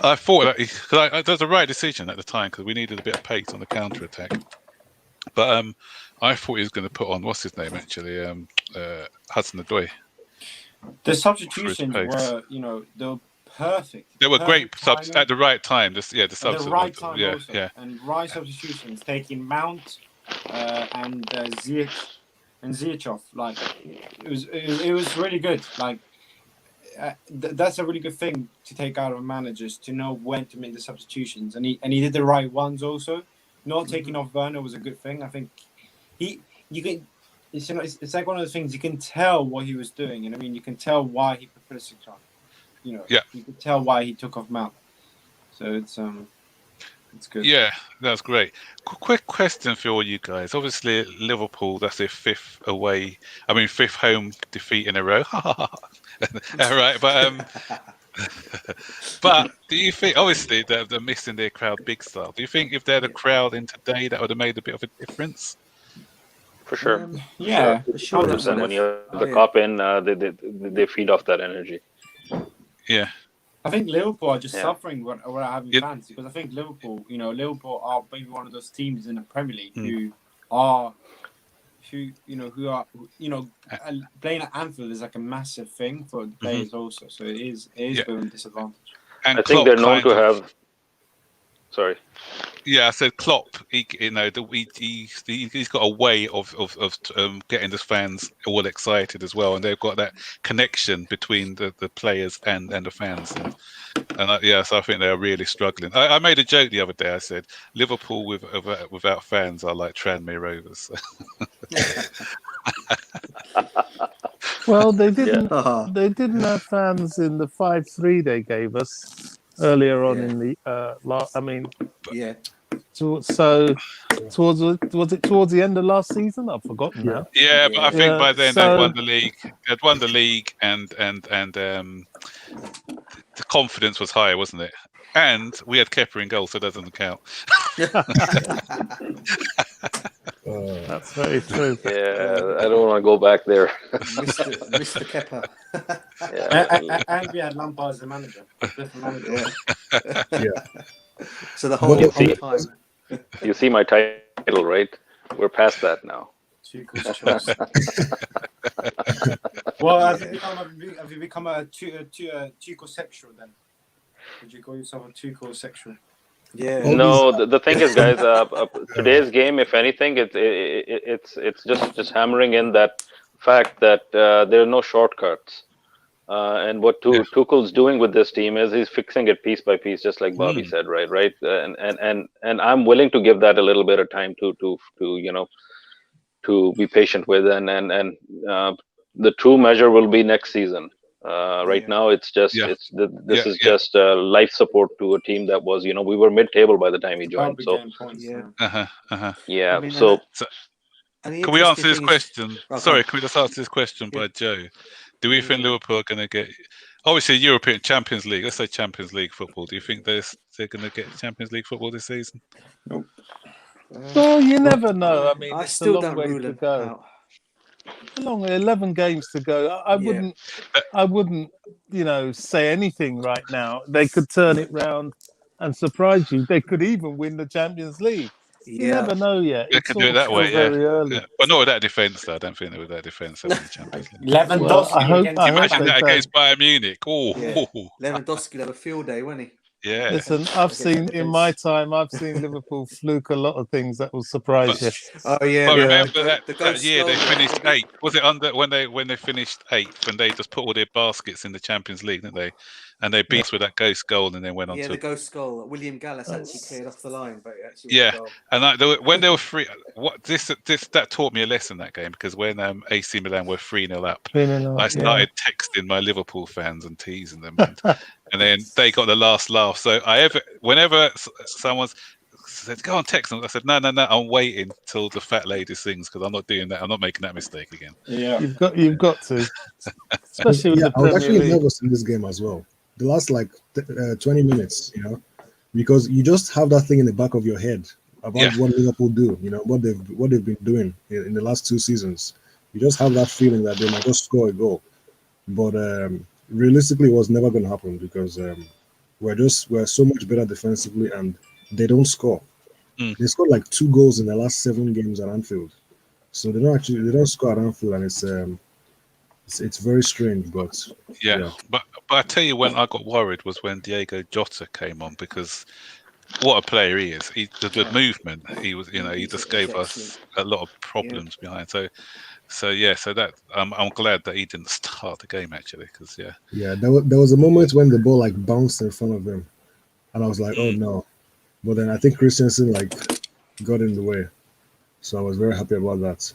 I thought that was the right decision at the time, because we needed a bit of pace on the counter attack. But I thought he was going to put on what's his name actually, Hudson-Odoi. The substitutions were, they were perfect. They were great subs timing. at the right time. The At subs the right time yeah, also. yeah. And right substitutions, taking Mount and Ziyech. Like it was really good. Like that's a really good thing to take out of managers, to know when to make the substitutions, and he did the right ones also. Not taking off Werner was a good thing. I think it's like one of the things you can tell what he was doing, and I mean you can tell why he put Pulisic on. You can tell why he took off Mount. So it's good. Yeah, that's great. Quick question for all you guys. Obviously, Liverpool, that's their fifth home defeat in a row. All right, but do you think, obviously, they're missing their crowd big style. Do you think if they had a crowd in today, that would have made a bit of a difference? For sure. Yeah, for sure. 100%. When you have the cop in, they feed off that energy. Yeah. I think Liverpool are just suffering without having fans, because I think Liverpool are maybe one of those teams in the Premier League who are playing at Anfield is like a massive thing for the players also. So it is a bit of a disadvantage. And I think they're known to have. Sorry. Yeah, I said Klopp. He's got a way of getting the fans all excited as well, and they've got that connection between the players and the fans. So I think they are really struggling. I made a joke the other day. I said Liverpool without fans are like Tranmere Rovers. Well, they didn't. They didn't have fans in the 5-3 they gave us earlier on in the towards the end of last season? I've forgotten now. Yeah, but I think by then they'd won the league. They'd won the league, and the confidence was higher, wasn't it? And we had Kepa in goal, so that doesn't count. That's very true. Yeah, I don't want to go back there. Mr. Kepa. And we had Lampard as the manager. So the whole time. You see my title, right? We're past that now. Well, have you become a Tuchel-sexual then? Would you call yourself a Tuchel-sexual? Yeah. No, the thing is, guys, today's game, if anything, it's just hammering in that fact that there are no shortcuts. And what Tuchel's doing with this team is he's fixing it piece by piece, just like Bobby said, right? And I'm willing to give that a little bit of time to be patient with, and the true measure will be next season. Right now, it's just this is just life support to a team that was, we were mid-table by the time he joined. So And the Can we answer interesting this thing is- question? Oh, Sorry, go can we just answer this question Yeah. by Joe? Do we think Liverpool are going to get, obviously, European Champions League? Let's say Champions League football. Do you think they're going to get Champions League football this season? Well, you never know. I mean, I it's a still long don't way rule to them go. out. A long 11 games to go. I Yeah. wouldn't, say anything right now. They could turn it round and surprise you. They could even win the Champions League. You Yeah. never know yet. They It's could do it all that still way, yeah. very early. Yeah. But not with that defence, though. I don't think they with that defence in the Champions League. Lewandowski Well, I hope- against I hope Imagine they that don't. against Bayern Munich. Oh, Yeah. Lewandowski will have a field day, won't he? yeah. Listen, I've seen in my time, I've seen Liverpool fluke a lot of things that will surprise you. Oh yeah. But the- remember the that ghost year they goal, finished Robbie. eighth. Was it under when they finished eighth and they just put all their baskets in the Champions League, didn't they? And they beat us with that ghost goal and then went on Yeah, to the ghost goal. William Gallas actually cleared off the line, but it actually was yeah. a goal. And when they were free, that taught me a lesson that game because when AC Milan were 3-0 up, I started texting my Liverpool fans and teasing them, and then they got the last laugh. So whenever someone said, "Go on, text them," I said, "No, I'm waiting till the fat lady sings because I'm not doing that. I'm not making that mistake again." Yeah. You've got to, especially with the I was Premier actually League. nervous in this game as well. The last 20 minutes, because you just have that thing in the back of your head about what Liverpool do, what they've been doing in the last 2 seasons. You just have that feeling that they might just score a goal, but realistically, it was never going to happen because we're so much better defensively, and they don't score. They scored like 2 goals in the last 7 games at Anfield, so they don't score at Anfield, and it's very strange, but yeah. But I tell you, when I got worried was when Diego Jota came on because what a player he is. The movement he was, he just gave us a lot of problems behind. So that I'm glad that he didn't start the game actually because there was a moment when the ball like bounced in front of him, and I was like, oh no, but then I think Christensen got in the way, so I was very happy about that.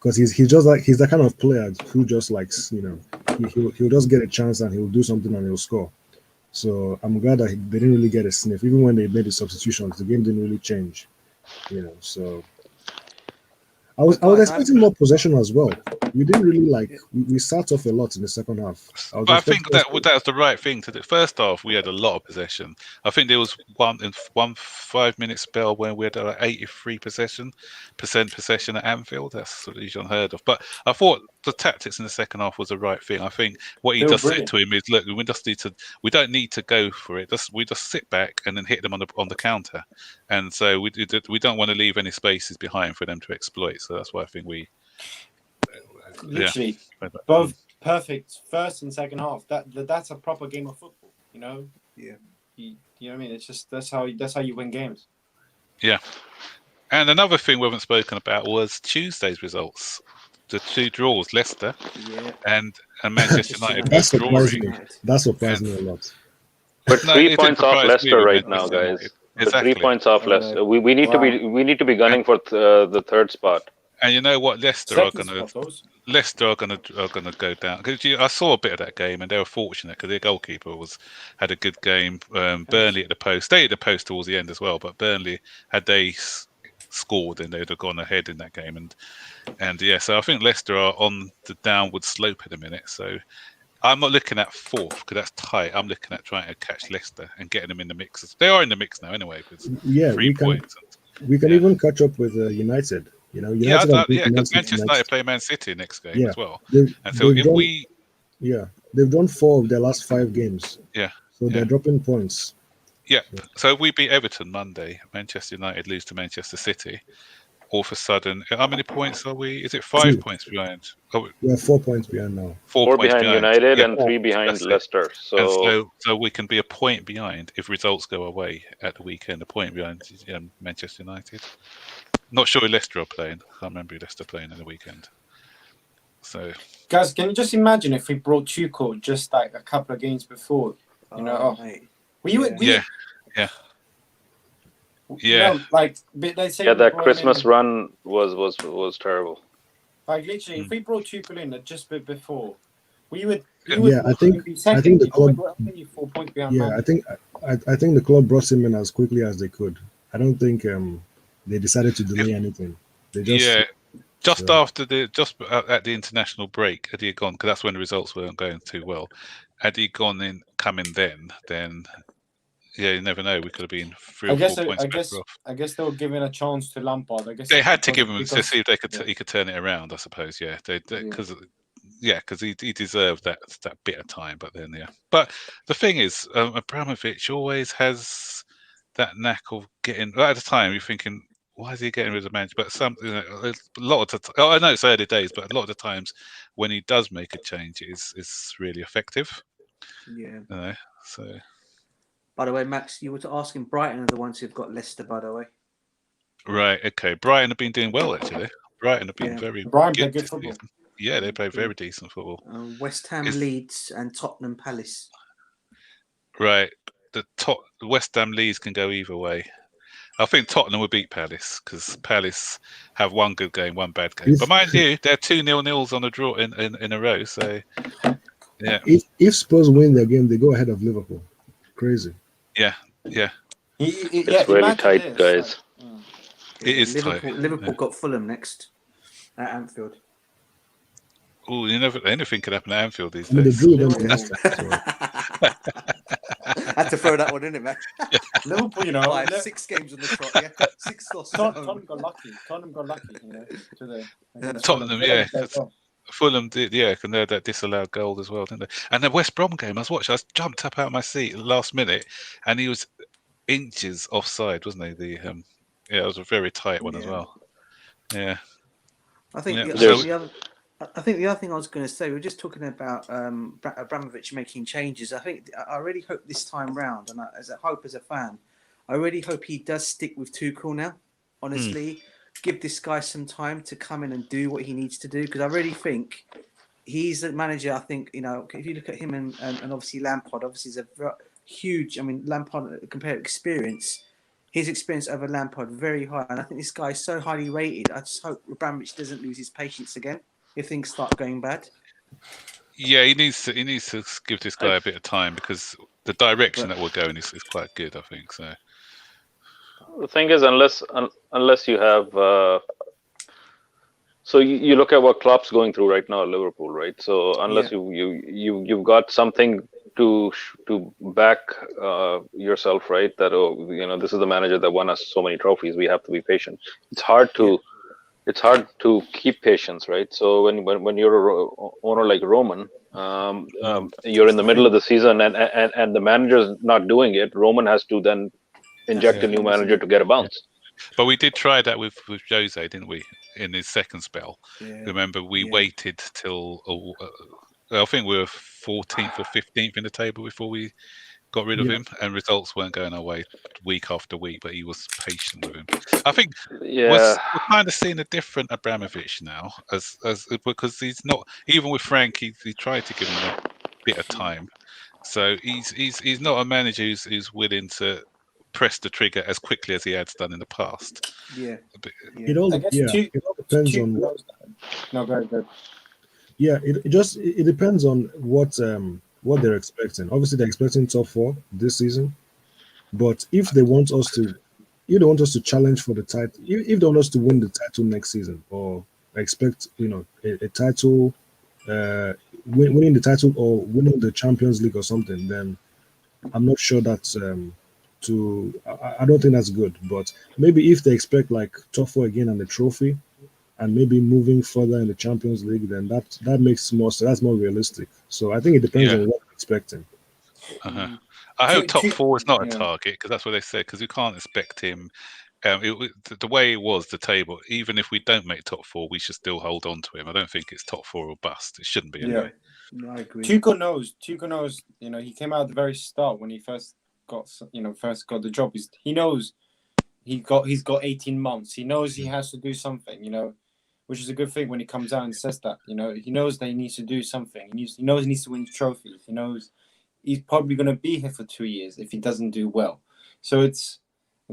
Because he's the kind of player who just likes, he'll just get a chance and he'll do something and he'll score. So I'm glad that they didn't really get a sniff. Even when they made the substitutions, the game didn't really change. So I was expecting more possession as well. We didn't really we sat off a lot in the second half. But I think that was the right thing to do. First half, we had a lot of possession. I think there was one 5-minute spell when we had 83% possession at Anfield. That's sort of usually unheard of. But I thought the tactics in the second half was the right thing. I think what he just said to him is, look, we don't need to go for it. We just sit back and then hit them on the counter. And so we don't want to leave any spaces behind for them to exploit. So that's why I think we literally both perfect first and second half. That's a proper game of football. Yeah. You know what I mean? It's just that's how you win games. Yeah. And another thing we haven't spoken about was Tuesday's results. The 2 draws, Leicester and Manchester United. That surprised me a lot. We're 3 points off Leicester right now, guys. Exactly. 3 points off Leicester. We need to be gunning for the 3rd spot. And you know what, Leicester are going to go down. Because I saw a bit of that game, and they were fortunate because their goalkeeper had a good game. Burnley at the post, stayed at the post towards the end as well. But Burnley, had they scored, then they'd have gone ahead in that game. And so I think Leicester are on the downward slope at the minute. So I'm not looking at 4th because that's tight. I'm looking at trying to catch Leicester and getting them in the mix. They are in the mix now anyway. With 3 points. We can even catch up with United. United because Manchester United play Man City next game as well. They've done 4 of their last 5 games. Yeah. So they're dropping points. Yeah. So if we beat Everton Monday, Manchester United lose to Manchester City, all of a sudden, how many points are we? Is it 5 points behind? We're 4 points behind now. 4 behind United and 3 behind Leicester. So we can be a point behind if results go away at the weekend. A point behind Manchester United. Not sure who Leicester are playing. I can't remember who Leicester playing in the weekend. So, guys, can you just imagine if we brought Tuchel just like a couple of games before? Yeah. They say that Christmas run was terrible. Like literally, if we brought Tuchel in just a bit before, we would. I think the club. 4 points behind. Yeah, I think the club brought him in as quickly as they could. I don't think they decided to delay anything. They just Just So, at the international break, had he gone, because that's when the results weren't going too well. Had he come in then yeah, you never know. We could have been 3 or 4 points better off. I guess they were giving a chance to Lampard. I guess They had to give him to because see if he could turn it around. I suppose, yeah. Because he deserved that bit of time. But then, yeah. But the thing is, Abramovich always has that knack of getting. Right at the time, you're thinking, why is he getting rid of the manager? But a lot of I know it's early days, but a lot of the times when he does make a change, it's really effective. Yeah. So. By the way, Max, you were asking Brighton are the ones who've got Leicester, by the way. Right, okay. Brighton have been doing well, actually. Brighton have been very Brighton good play good this football. season. Yeah, they play very decent football. West Ham, Leeds, and Tottenham Palace. Right. The West Ham Leeds can go either way. I think Tottenham will beat Palace because Palace have one good game, one bad game. But mind you, they're 2-0 on a draw in a row. So, yeah. If Spurs win their game, they go ahead of Liverpool. Crazy. Yeah. It's really tight, guys. It is Liverpool, tight. Liverpool got Fulham next at Anfield. Oh, anything can happen at Anfield these I mean, they days. drew against Had to throw that one in it, man. Liverpool, 6 games on the trot, yeah. 6 losses. Tottenham got lucky. Today. Tottenham, yeah. Fulham did, yeah, and they had that disallowed goal as well, didn't they? And the West Brom game, I jumped up out of my seat at the last minute, and he was inches offside, wasn't he? It was a very tight one as well. Yeah. I think Yeah. the other thing I was going to say, we were just talking about Abramovich making changes. I really hope this time round, and as a fan, I really hope he does stick with Tuchel now. Honestly, give this guy some time to come in and do what he needs to do, because I really think he's a manager. I think, if you look at him and obviously Lampard, obviously is a huge. I mean, Lampard compared experience. His experience over Lampard very high, and I think this guy is so highly rated. I just hope Abramovich doesn't lose his patience again if things start going bad. Yeah, he needs to give this guy a bit of time, because the direction that we're going is quite good, I think. So the thing is, unless you have, so you look at what Klopp's going through right now at Liverpool, right? So unless you've got something to back yourself, right? That this is the manager that won us so many trophies. We have to be patient. It's hard to keep patience, right? So when you're an owner like Roman, you're in the middle of the season and the manager's not doing it. Roman has to then inject a new manager to get a bounce. But we did try that with Jose, didn't we? In his second spell, remember we waited till I think we were 14th or 15th in the table before we got rid of him, and results weren't going our way week after week. But he was patient with him. I think we're kind of seeing a different Abramovich now, as because he's not, even with Frank, he tried to give him a bit of time. So he's not a manager who's willing to press the trigger as quickly as he has done in the past. It all depends on what. No, go ahead. Yeah, it depends on what they're expecting. Obviously, they're expecting top 4 this season, but if they want us to challenge for the title, if they want us to win the title next season, or expect a title, winning the title or winning the Champions League or something, then I'm not sure that's I don't think that's good. But maybe if they expect like top 4 again and the trophy, and maybe moving further in the Champions League, then that makes more sense. That's more realistic. So I think it depends on what you're expecting. I hope top 4 is not a target, because that's what they said. Because you can't expect him. The way it was, the table, even if we don't make top 4, we should still hold on to him. I don't think it's top 4 or bust. It shouldn't be. Anyway. No, I agree. Tuchel knows. He came out at the very start when he first got the job. He knows he's got 18 months. He knows he has to do something. Which is a good thing when he comes out and says that. He knows that he needs to do something. He knows he needs to win trophies. He knows he's probably going to be here for 2 years if he doesn't do well. So it's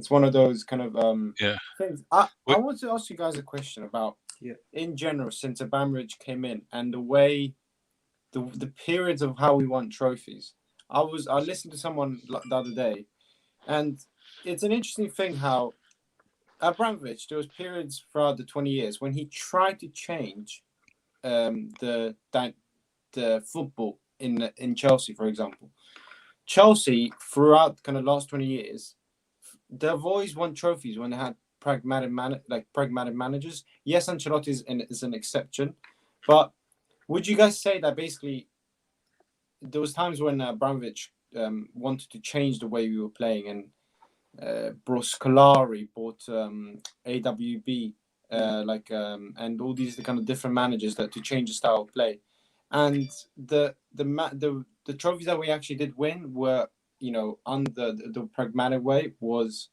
one of those kind of things. I want to ask you guys a question about in general, since Abramovich came in, and the way the periods of how we won trophies. I listened to someone the other day, and it's an interesting thing how Abramovich, there was periods throughout the 20 years when he tried to change the football in Chelsea, for example. Chelsea, throughout kind of last 20 years, they've always won trophies when they had pragmatic managers. Yes, Ancelotti is an exception, but would you guys say that basically there was times when Abramovich wanted to change the way we were playing, and brought Scolari, brought AWB, and all these kind of different managers that to change the style of play, and the trophies that we actually did win were, you know, under the pragmatic way was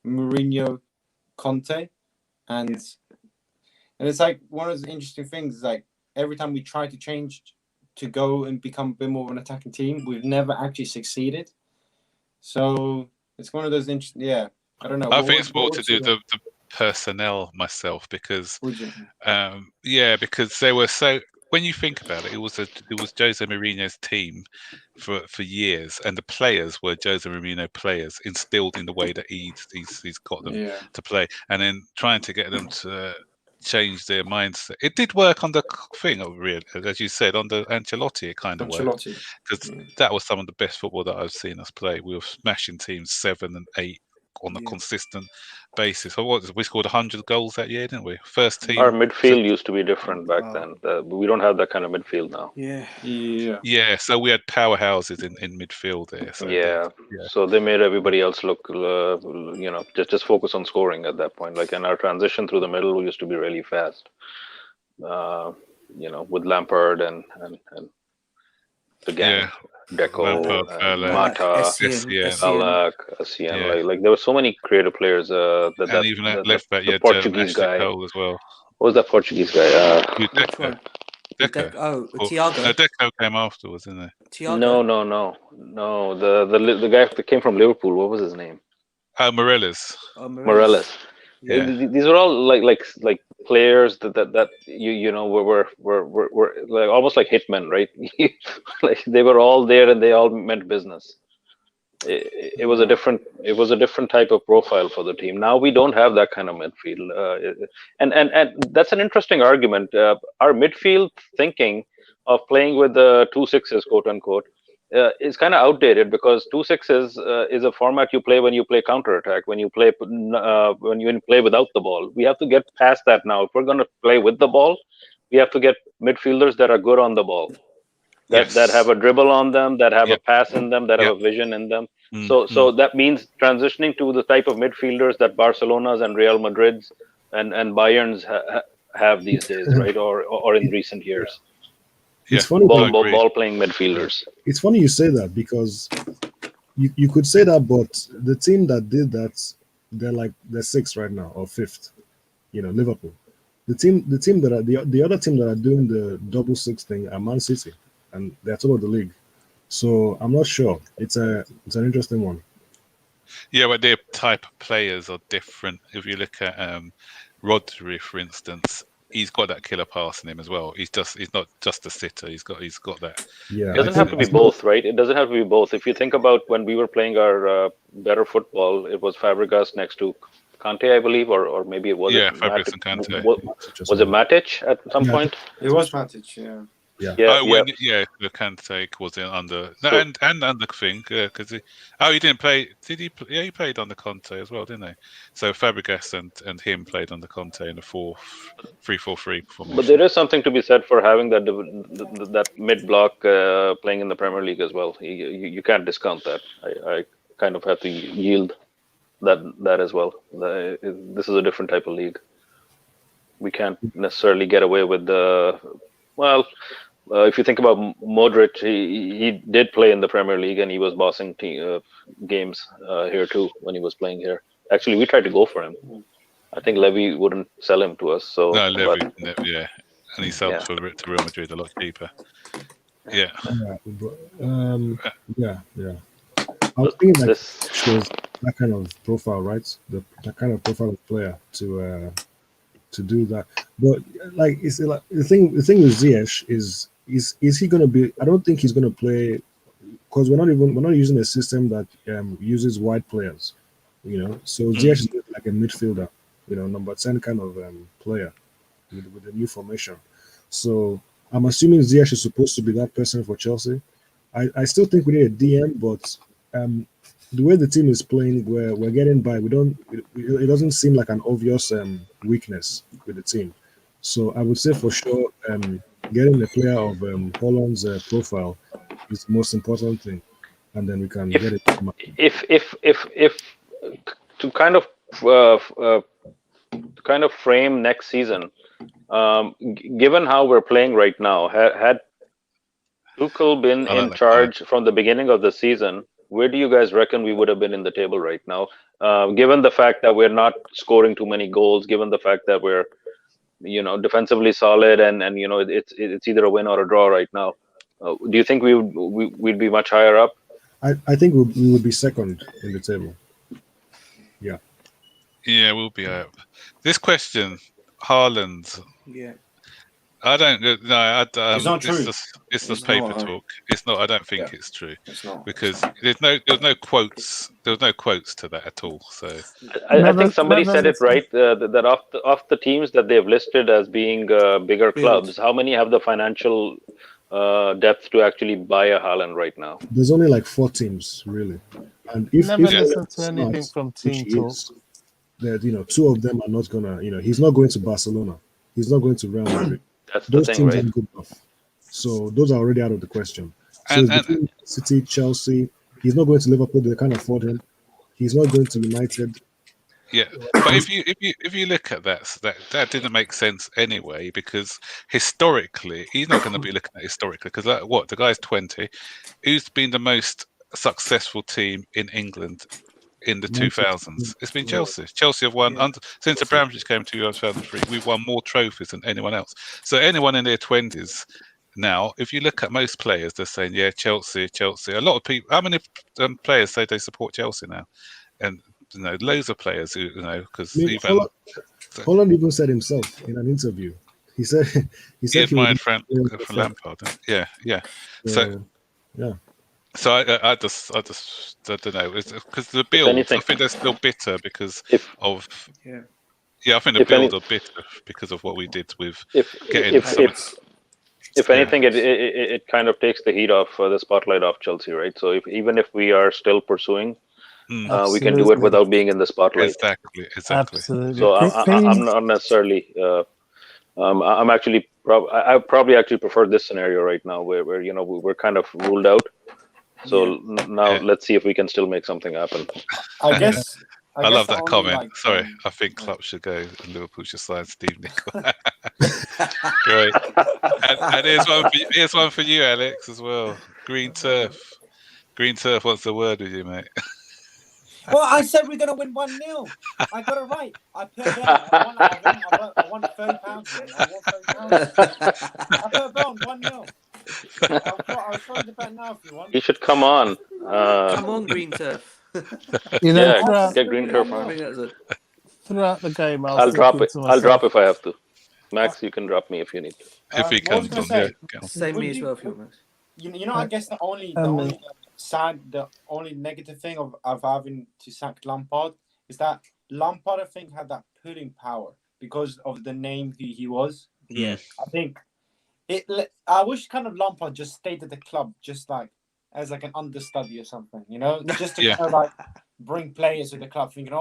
Mourinho, Conte, and it's like one of the interesting things is like every time we try to change to go and become a bit more of an attacking team, we've never actually succeeded. So it's one of those interesting. Yeah, I don't know. I think it's more to do the personnel myself, because because they were so. When you think about it, it was Jose Mourinho's team for years, and the players were Jose Mourinho players instilled in the way that he's got them to play, and then trying to get them to change their mindset. It did work on the thing, as you said, on the Ancelotti. It kind of worked, because that was some of the best football that I've seen us play. We were smashing teams 7 and 8 on a consistent basis. We scored 100 goals that year, didn't we? First team. Our midfield used to be different back then. We don't have that kind of midfield now. Yeah. So we had powerhouses in midfield there. So so they made everybody else look, just focus on scoring at that point. Like, and our transition through the middle used to be really fast. With Lampard and the gang. Deco, Mata, Alak, Essien, like there were so many creative players. And even at left back, the Portuguese guy as well. What was that Portuguese guy? Deco. Thiago. No, Deco came afterwards, didn't he? No. The guy that came from Liverpool. What was his name? Morelos. Morelos. Yeah. These are all like players that were like almost like hitmen, right? Like they were all there and they all meant business. It was a different type of profile for the team. Now we don't have that kind of midfield, and that's an interesting argument. Our midfield thinking of playing with the 2-6s, quote unquote, is kind of outdated, because 2-6s is a format you play when you play counterattack, when you play without the ball. We have to get past that now. If we're going to play with the ball, we have to get midfielders that are good on the ball, that have a dribble on them, that have a pass in them, that have a vision in them. So that means transitioning to the type of midfielders that Barcelona's and Real Madrid's and Bayern's have these days, right? Or in recent years. It's funny. Ball playing midfielders. It's funny you say that, because you could say that, but the team that did that, they're 6th right now, or 5th. Liverpool. The other team that are doing the double 6 thing are Man City, and they're top of the league. So I'm not sure. It's an interesting one. Yeah, but their type of players are different. If you look at Rodri, for instance, he's got that killer pass in him as well. He's not just a sitter. He's got that. Yeah, it doesn't have to be both, right? It doesn't have to be both. If you think about when we were playing our better football, it was Fabregas next to Kante, I believe, or maybe it was. Yeah, Fabregas and Kante. Was it Matic at some point? It was Matic, yeah. The Kante was under and under thing, because he didn't play. Did he? Yeah, he played under Conte as well, didn't he? So Fabregas and him played under Conte in a 3-4-3 formation. But there is something to be said for having that mid block playing in the Premier League as well. You can't discount that. I kind of have to yield that as well. This is a different type of league. We can't necessarily get away with if you think about Modric, he did play in the Premier League, and he was bossing games here too when he was playing here. Actually, we tried to go for him. I think Levy wouldn't sell him to us. So no, Levy, and he sold to Real Madrid a lot cheaper. Yeah. Yeah. I was thinking shows that kind of profile, right? That kind of profile of player to do that. But the thing with Ziyech is he going to be? I don't think he's going to play, because we're not using a system that uses wide players. So Ziyech is like a midfielder. number 10 kind of player with the new formation. So I'm assuming Ziyech is supposed to be that person for Chelsea. I still think we need a DM, but the way the team is playing, we're getting by. It doesn't seem like an obvious weakness with the team. So I would say for sure, getting a player of Haaland's profile is the most important thing, and then we can get it. If to kind of frame next season, given how we're playing right now, had Tuchel been in charge from the beginning of the season, where do you guys reckon we would have been in the table right now? Given the fact that we're not scoring too many goals, given the fact that we're, defensively solid, and it's either a win or a draw right now. Do you think we'd be much higher up? I think we would be second in the table. Yeah. Yeah, we'll be up. This question, Haaland. Yeah. I don't know. It's not true. It's just paper talk. It's not. I don't think it's true because there's no quotes. There was no quotes to that at all. So I think somebody said it right. That of the teams that they've listed as being bigger clubs, how many have the financial depth to actually buy a Haaland right now? There's only like 4 teams really, and if listen to anything from Team Talk. That 2 of them are not gonna. He's not going to Barcelona. He's not going to Real Madrid. That's the Those thing, teams right? aren't good enough. So those are already out of the question. So between City, Chelsea, he's not going to Liverpool. They can't afford him. He's not going to United. Yeah, but if you look at that didn't make sense anyway, because historically he's not going to be looking at historically, because the guy's 20. Who's been the most successful team in England in the 2000s? It's been Chelsea. Chelsea have won since Abramovich came to 2003. We've won more trophies than anyone else. So anyone in their 20s now, if you look at most players, they're saying, "Yeah, Chelsea." A lot of people. How many players say they support Chelsea now? And loads of players who because Haaland even said himself in an interview. He said he admired Frank Lampard. Yeah. So yeah. So I just don't know, because the Bills, I think they're still bitter because of. I think the Bills are bitter because of what we did with getting. If anything, it kind of takes the heat off the spotlight off Chelsea, right? So even if we are still pursuing, we can do it without being in the spotlight. Exactly. Absolutely. So I'm not necessarily. I'm actually. I probably actually prefer this scenario right now, where we're kind of ruled out. So now let's see if we can still make something happen. I guess. I love that comment. Sorry, I think Klopp should go and Liverpool should sign Steve Nicol. Great. And here's one for you, Alex, as well. Green Turf. Green Turf wants a word with you, mate. Well, I said we're going to win 1-0. I got it right. I put it down. I won £30. I won £30. I put it down 1-0. I'll show you the bet now if you want. You should come on. Come on, Green Turf. Get Green Turf on. Throughout the game, I'll drop it. I'll drop if I have to. Max, you can drop me if you need to. If he comes on, Same me as well, if you want, Max. You know, I guess the only negative thing of having to sack Lampard is that Lampard, I think, had that pulling power because of the name he was. Yeah. I think I wish kind of Lampard just stayed at the club, just like as like an understudy or something, just to kind of like bring players to the club, thinking,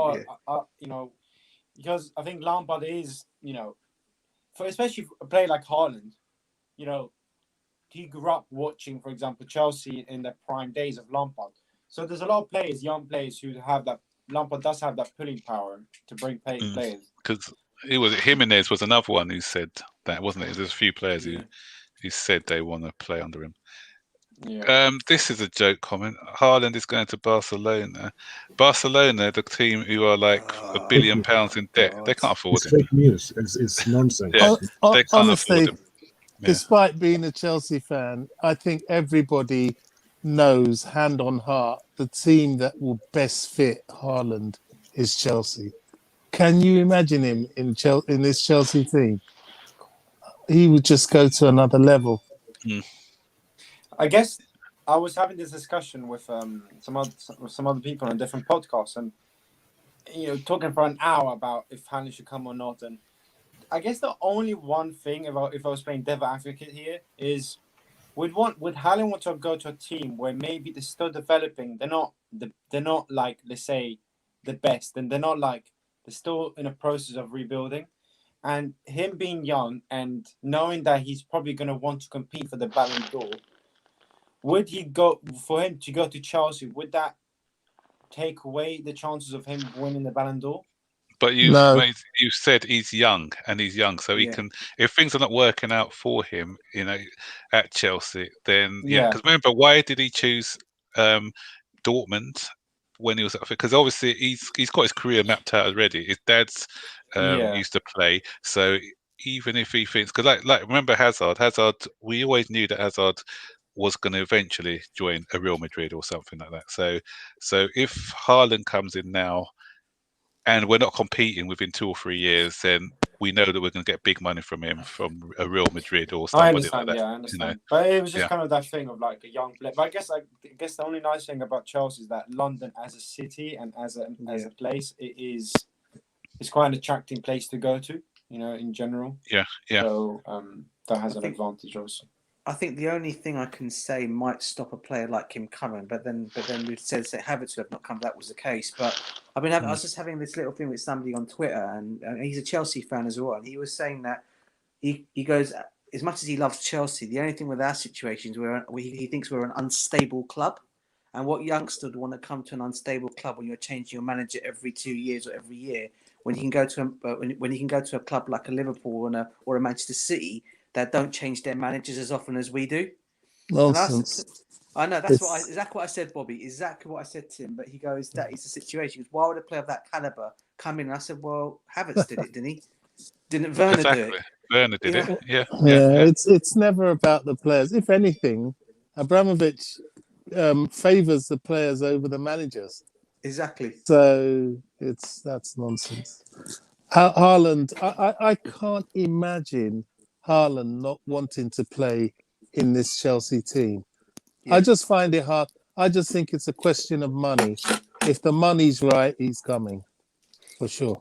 because I think Lampard is, especially for a player like Haaland, he grew up watching, for example, Chelsea in the prime days of Lampard. So there's a lot of players, young players, who have that. Lampard does have that pulling power to bring players. Because Jimenez was another one who said that, wasn't it? There's a few players who said they want to play under him. Yeah. This is a joke comment. Haaland is going to Barcelona. Barcelona, the team who are like £1 billion in debt, they can't afford it. It's fake news. It's nonsense. Yeah, they can't honestly, afford him. Yeah. Despite being a Chelsea fan, I think everybody knows, hand on heart, the team that will best fit Haaland is Chelsea. Can you imagine him in this Chelsea team? He would just go to another level. I guess I was having this discussion with some other people on different podcasts, and talking for an hour about if Haaland should come or not, and I guess the only one thing about if I was playing devil advocate here is would Haaland want to go to a team where maybe they're still developing, they're not like, let's say, the best, and they're still in a process of rebuilding, and him being young and knowing that he's probably going to want to compete for the Ballon d'Or, would he go for him to go to Chelsea? Would that take away the chances of him winning the Ballon d'Or? But you've said he's young, so he can. If things are not working out for him, at Chelsea, then because remember, why did he choose Dortmund when he was at? Because obviously he's got his career mapped out already. His dad's used to play, so even if he thinks, because like remember Hazard, we always knew that Hazard was going to eventually join a Real Madrid or something like that. So if Haaland comes in now, and we're not competing within 2 or 3 years, then we know that we're going to get big money from him, from a Real Madrid or somebody like that. I understand. But it was just kind of that thing of like a young player. But I guess the only nice thing about Chelsea is that London as a city and as a place, it's quite an attracting place to go to, in general. Yeah. So that has an advantage also. I think the only thing I can say might stop a player like him coming, but then we've said that Havertz would have not come. That was the case. But I was just having this little thing with somebody on Twitter, and he's a Chelsea fan as well. And he was saying that he goes, as much as he loves Chelsea, the only thing with our situation is he thinks we're an unstable club. And what youngster would want to come to an unstable club when you're changing your manager every 2 years or every year, when he can go to a club like a Liverpool or a Manchester City that don't change their managers as often as we do. Nonsense. I know that's exactly what I said, Bobby. Exactly what I said to him. But he goes, "That is the situation. Why would a player of that caliber come in?" And I said, "Well, Havertz did it, didn't he? Didn't Werner do it? Werner did it. Yeah. It's never about the players. If anything, Abramovich favors the players over the managers. Exactly. So that's nonsense. Haaland, I can't imagine Haaland not wanting to play in this Chelsea team. I just find it hard. I just think it's a question of money. If the money's right, he's coming for sure.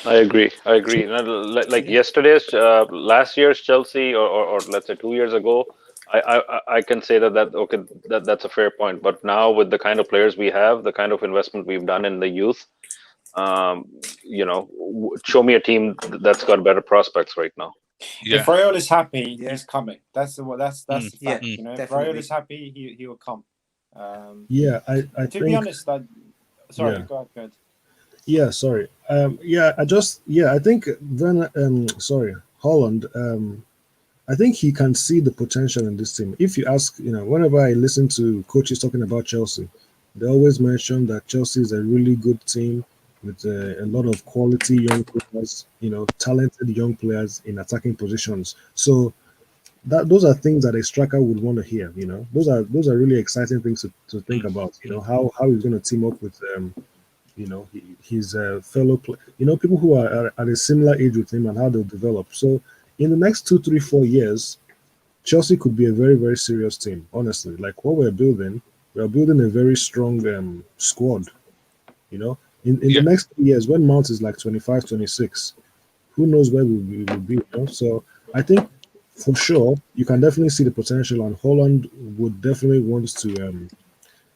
I agree. Like yesterday's, last year's Chelsea, or let's say 2 years ago, I can say that's a fair point. But now with the kind of players we have, the kind of investment we've done in the youth, show me a team that's got better prospects right now. If Raiola is happy, he's coming. That's the fact. If Raiola is happy, he will come. I to be honest, go ahead. Yeah, sorry. I think then Haaland, I think he can see the potential in this team. If you ask, whenever I listen to coaches talking about Chelsea, they always mention that Chelsea is a really good team with a lot of quality young players, talented young players in attacking positions. So those are things that a striker would want to hear. Those are really exciting things to think about. How he's going to team up with his fellow people who are at a similar age with him, and how they'll develop. So in the next 2, 3, 4 years, Chelsea could be a very, very serious team. Honestly, like what we're building a very strong squad. In the next 2 years, when Mount is like 25, 26, who knows where we will be? So I think for sure you can definitely see the potential, and Haaland would definitely want to,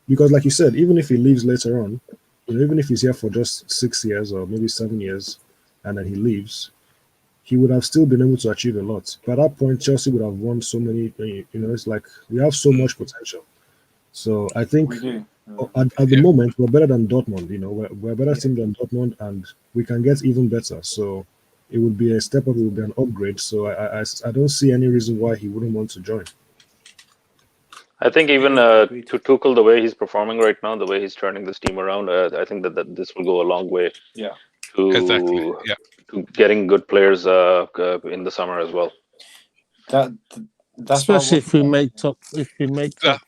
because like you said, even if he leaves later on, even if he's here for just 6 years or maybe 7 years, and then he leaves, he would have still been able to achieve a lot. By that point, Chelsea would have won so many. It's like we have so much potential. So I think at the moment we're better than Dortmund. We're a better team than Dortmund, and we can get even better. So it would be a step up. It would be an upgrade. So I don't see any reason why he wouldn't want to join. I think even to Tuchel, the way he's performing right now, the way he's turning this team around, I think that this will go a long way. To getting good players in the summer as well. That's especially if we make top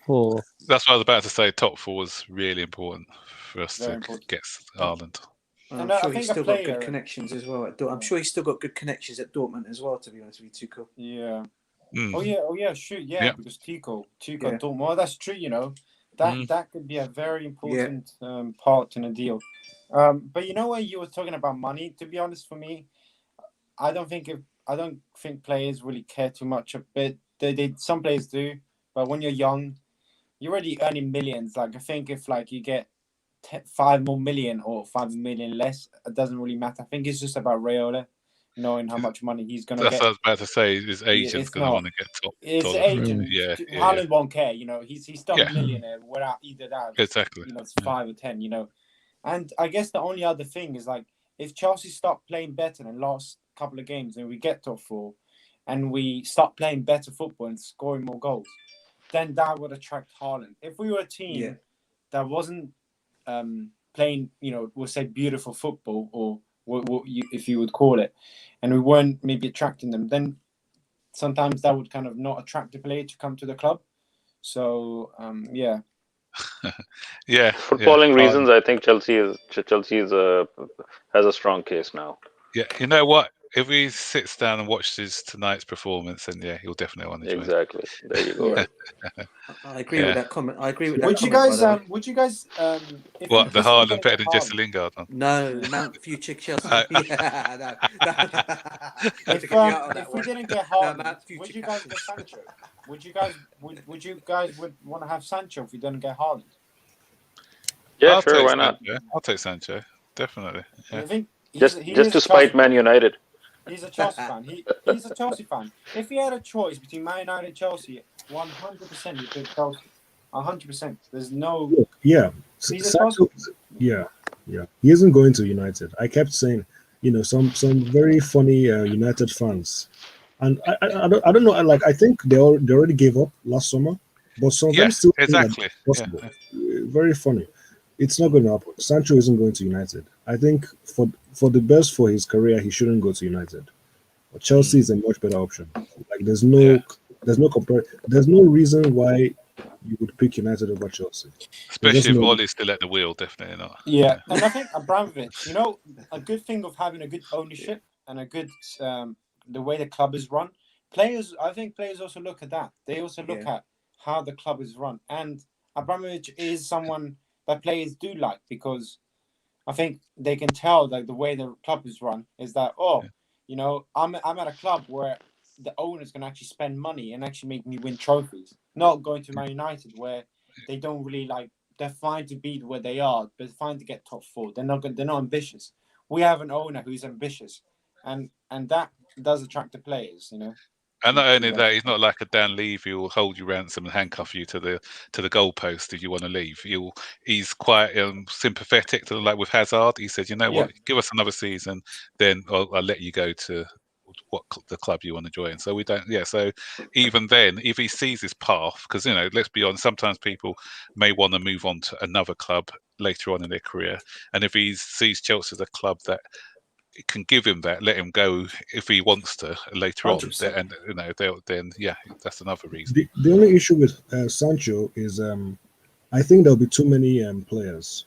4. That's what I was about to say. Top 4 was really important for us to get Haaland. I'm sure he's still got good connections as well. I'm sure he's still got good connections at Dortmund as well. To be honest with you, Tuchel. Yeah. Oh yeah, shoot, because Tico, Dortmund. Well, that's true. That could be a very important part in a deal. But you know when you were talking about money, to be honest, for me, I don't think players really care too much a bit. They some players do, but when you're young, you're already earning millions. Like I think if like you get 5 more million or 5 million less, it doesn't really matter. I think it's just about Raiola knowing how much money he's gonna That's get. what I was about to say. His agent's It's going to not. want to get top It's dollar for him. agent. Yeah, Haaland won't care. He's still Yeah. a millionaire without either that. exactly. It's 5 or 10. And I guess the only other thing is like if Chelsea start playing better in the last couple of games and we get top 4, and we start playing better football and scoring more goals, then that would attract Haaland. If we were a team that wasn't playing, we'll say beautiful football, or if you would call it, and we weren't maybe attracting them, then sometimes that would kind of not attract the player to come to the club. So yeah. Yeah. Footballing reasons, I think Chelsea has a strong case now. Yeah, you know what? If he sits down and watches tonight's performance, then yeah, he'll definitely want to join. Exactly. There you go. I agree with that comment. I agree with that. Would you guys? Would you guys? If What, the Haaland better than Haaland- Jesse Lingard one? No, Mount future Chelsea. Yeah, no. If we didn't get Haaland, Mount future would you guys captain. get Sancho? Would you guys want to have Sancho if we didn't get Haaland? Yeah, I'll sure. take Why not? Sancho. I'll take Sancho. Definitely. Yeah. I think Just to spite Man United. He's a Chelsea fan. He's a Chelsea fan. If he had a choice between Man United and Chelsea, 100% he'd pick Chelsea. 100%. There's no. Yeah. He's a Sancho, yeah. He isn't going to United. I kept saying, some very funny United fans, and I don't know. Like I think they already gave up last summer, but some of them still think that exactly. it's possible. Very funny. It's not going to happen. Sancho isn't going to United. I think for the best for his career, he shouldn't go to United. But Chelsea is a much better option. Like there's no reason why you would pick United over Chelsea. Especially if Ollie's still at the wheel, definitely not. Yeah, and I think Abramovich, a good thing of having a good ownership and a good the way the club is run. I think players also look at that. They also look at how the club is run, and Abramovich is someone that players do like, because I think they can tell that the way the club is run is that I'm at a club where the owners can actually spend money and actually make me win trophies. Not going to Man United where they don't really like. They're fine to be where they are, but fine to get top 4. They're not ambitious. We have an owner who's ambitious, and that does attract the players. And not only that, he's not like a Dan Levy who will hold you ransom and handcuff you to the goalpost if you want to leave. He's quite sympathetic to, like with Hazard. He said, what, give us another season, then I'll let you go to the club you want to join. So we don't. Yeah. So even then, if he sees his path, because let's be honest, sometimes people may want to move on to another club later on in their career, and if he sees Chelsea as a club that can give him that, let him go if he wants to later 100%. on, and then that's another reason. The only issue with Sancho is I think there'll be too many players.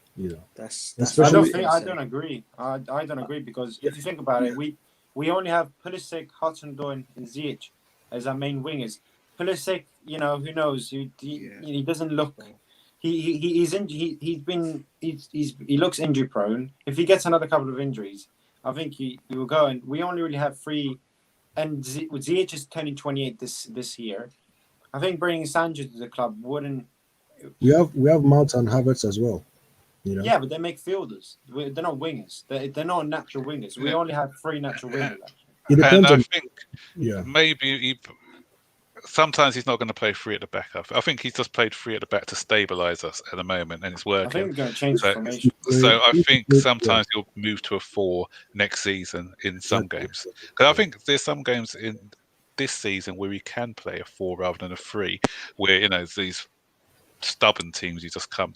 That's I don't agree. I don't agree, because if you think about it, we only have Pulisic, Hudson-Odoi, and Ziyech as our main wingers. Pulisic, who knows? He doesn't look. He looks injury prone. If he gets another couple of injuries, I think he will go. And we only really have 3. And Ziyech is turning 28 this year. I think bringing Sancho to the club wouldn't. We have Mount and Havertz as well. Yeah, but they're midfielders. They're not wingers. They're not natural wingers. We only have 3 natural wingers. It depends I on. think Yeah. maybe sometimes he's not going to play 3 at the back. I think he's just played 3 at the back to stabilise us at the moment, and it's working. I think we're going to change the formation. So I think sometimes he'll move to a 4 next season in some games. Because I think there's some games in this season where he can play a 4 rather than a 3, where these stubborn teams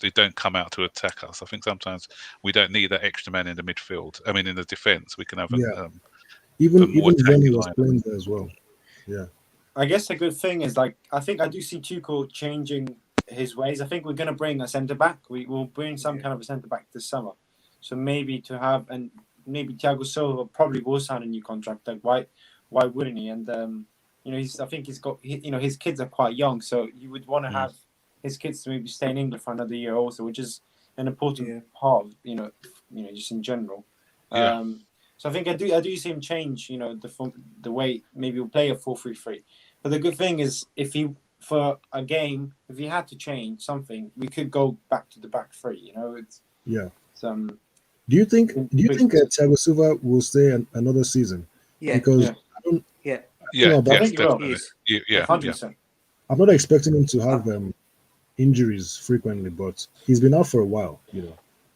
they don't come out to attack us. I think sometimes we don't need that extra man in the midfield. I mean, in the defence, we can have even Werner was playing there as well. Yeah. I guess a good thing is, like, I think I do see Tuchel changing his ways. I think we're going to bring a centre back. We will bring some kind of a centre back this summer. So maybe to have, and maybe Thiago Silva probably will sign a new contract. Like, why wouldn't he? And I think he's got, his kids are quite young, so you would want to have his kids to maybe stay in England for another year also, which is an important part of just in general. Yeah. So I think I do see him change, the way maybe we'll play a 4-3-3. But the good thing is, for a game, if he had to change something, we could go back to the back three. It's Do you think Thiago Silva will stay another season? Yeah. Because Yeah. I don't. Yeah, I think he will. definitely. Yeah. 100%. I'm not expecting him to have injuries frequently, but he's been out for a while.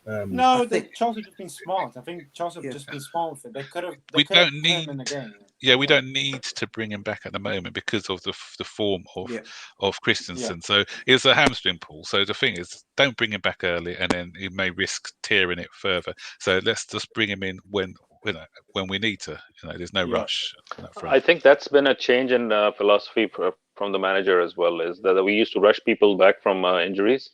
No, I think- Chelsea have been smart. I think Chelsea have just been smart with it. They could have. We could have don't put need. him in the game. Yeah, we don't need to bring him back at the moment because of the form of Christensen. So it's a hamstring pull. So the thing is, don't bring him back early, and then he may risk tearing it further. So let's just bring him in when we need to. There's no rush on that front. I think that's been a change in philosophy from the manager as well. Is that we used to rush people back from injuries.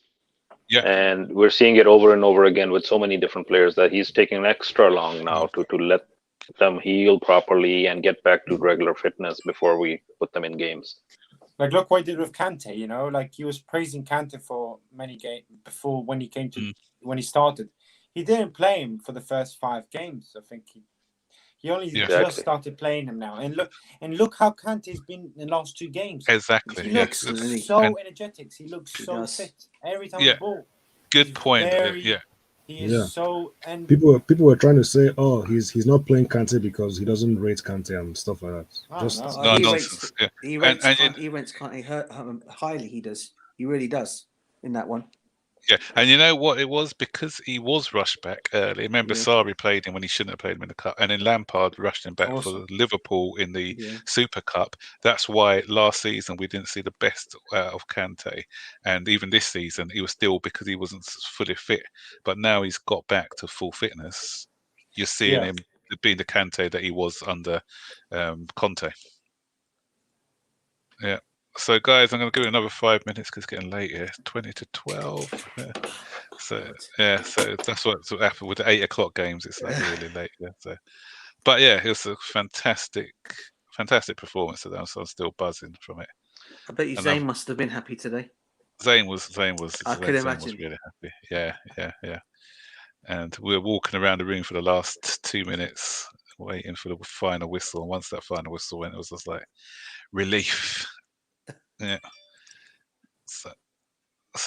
Yeah. And we're seeing it over and over again with so many different players that he's taking extra long now to let them heal properly and get back to regular fitness before we put them in games. Like, look what he did with Kante, like he was praising Kante for many games before when he started. He didn't play him for the first 5 games. I think he only just started playing him now. And look how Kante's been in the last 2 games. Exactly. He looks so energetic. He looks so fit every time he ball. Good point. He is so. And people were trying to say, oh, he's not playing Kante because he doesn't rate Kante and stuff like that. Nonsense. He rates Kante highly. He does. He really does in that one. Yeah, and you know what it was? Because he was rushed back early. Remember, Sarri played him when he shouldn't have played him in the Cup, and then Lampard rushed him back for Liverpool in the Super Cup. That's why last season we didn't see the best of Kante, and even this season he was still, because he wasn't fully fit. But now he's got back to full fitness. You're seeing him being the Kante that he was under Conte. Yeah. So, guys, I'm going to give it another 5 minutes because it's getting late here. 20 to 12. Yeah. So that's what happened with the 8 o'clock games. It's like really late. Yeah. So, but yeah, it was a fantastic performance today. So I'm still buzzing from it. I bet you Zayn must have been happy today. Zayn was. I could imagine. Was really happy. Yeah. And we were walking around the room for the last 2 minutes, waiting for the final whistle. And once that final whistle went, it was just like relief. Yeah. So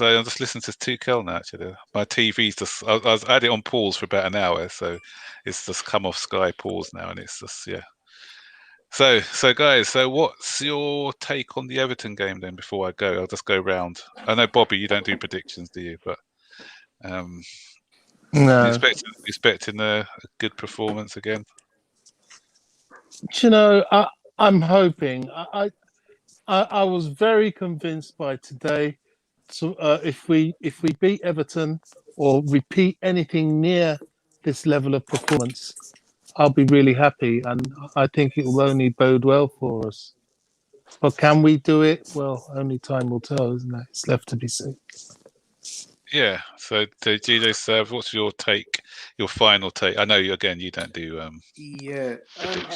I'm just listening to Tuchel now. Actually, my TV's just. I had it on pause for about an hour, so it's just come off Sky pause now, and it's just So guys, what's your take on the Everton game then? Before I go, I'll just go round. I know Bobby, you don't do predictions, do you? But no, expecting a good performance again. I'm hoping. I was very convinced by today. So if we beat Everton or repeat anything near this level of performance, I'll be really happy, and I think it will only bode well for us. But can we do it? Well, only time will tell, isn't it? It's left to be seen. Yeah. So GJ Serve, what's your take? Your final take? I know you don't do.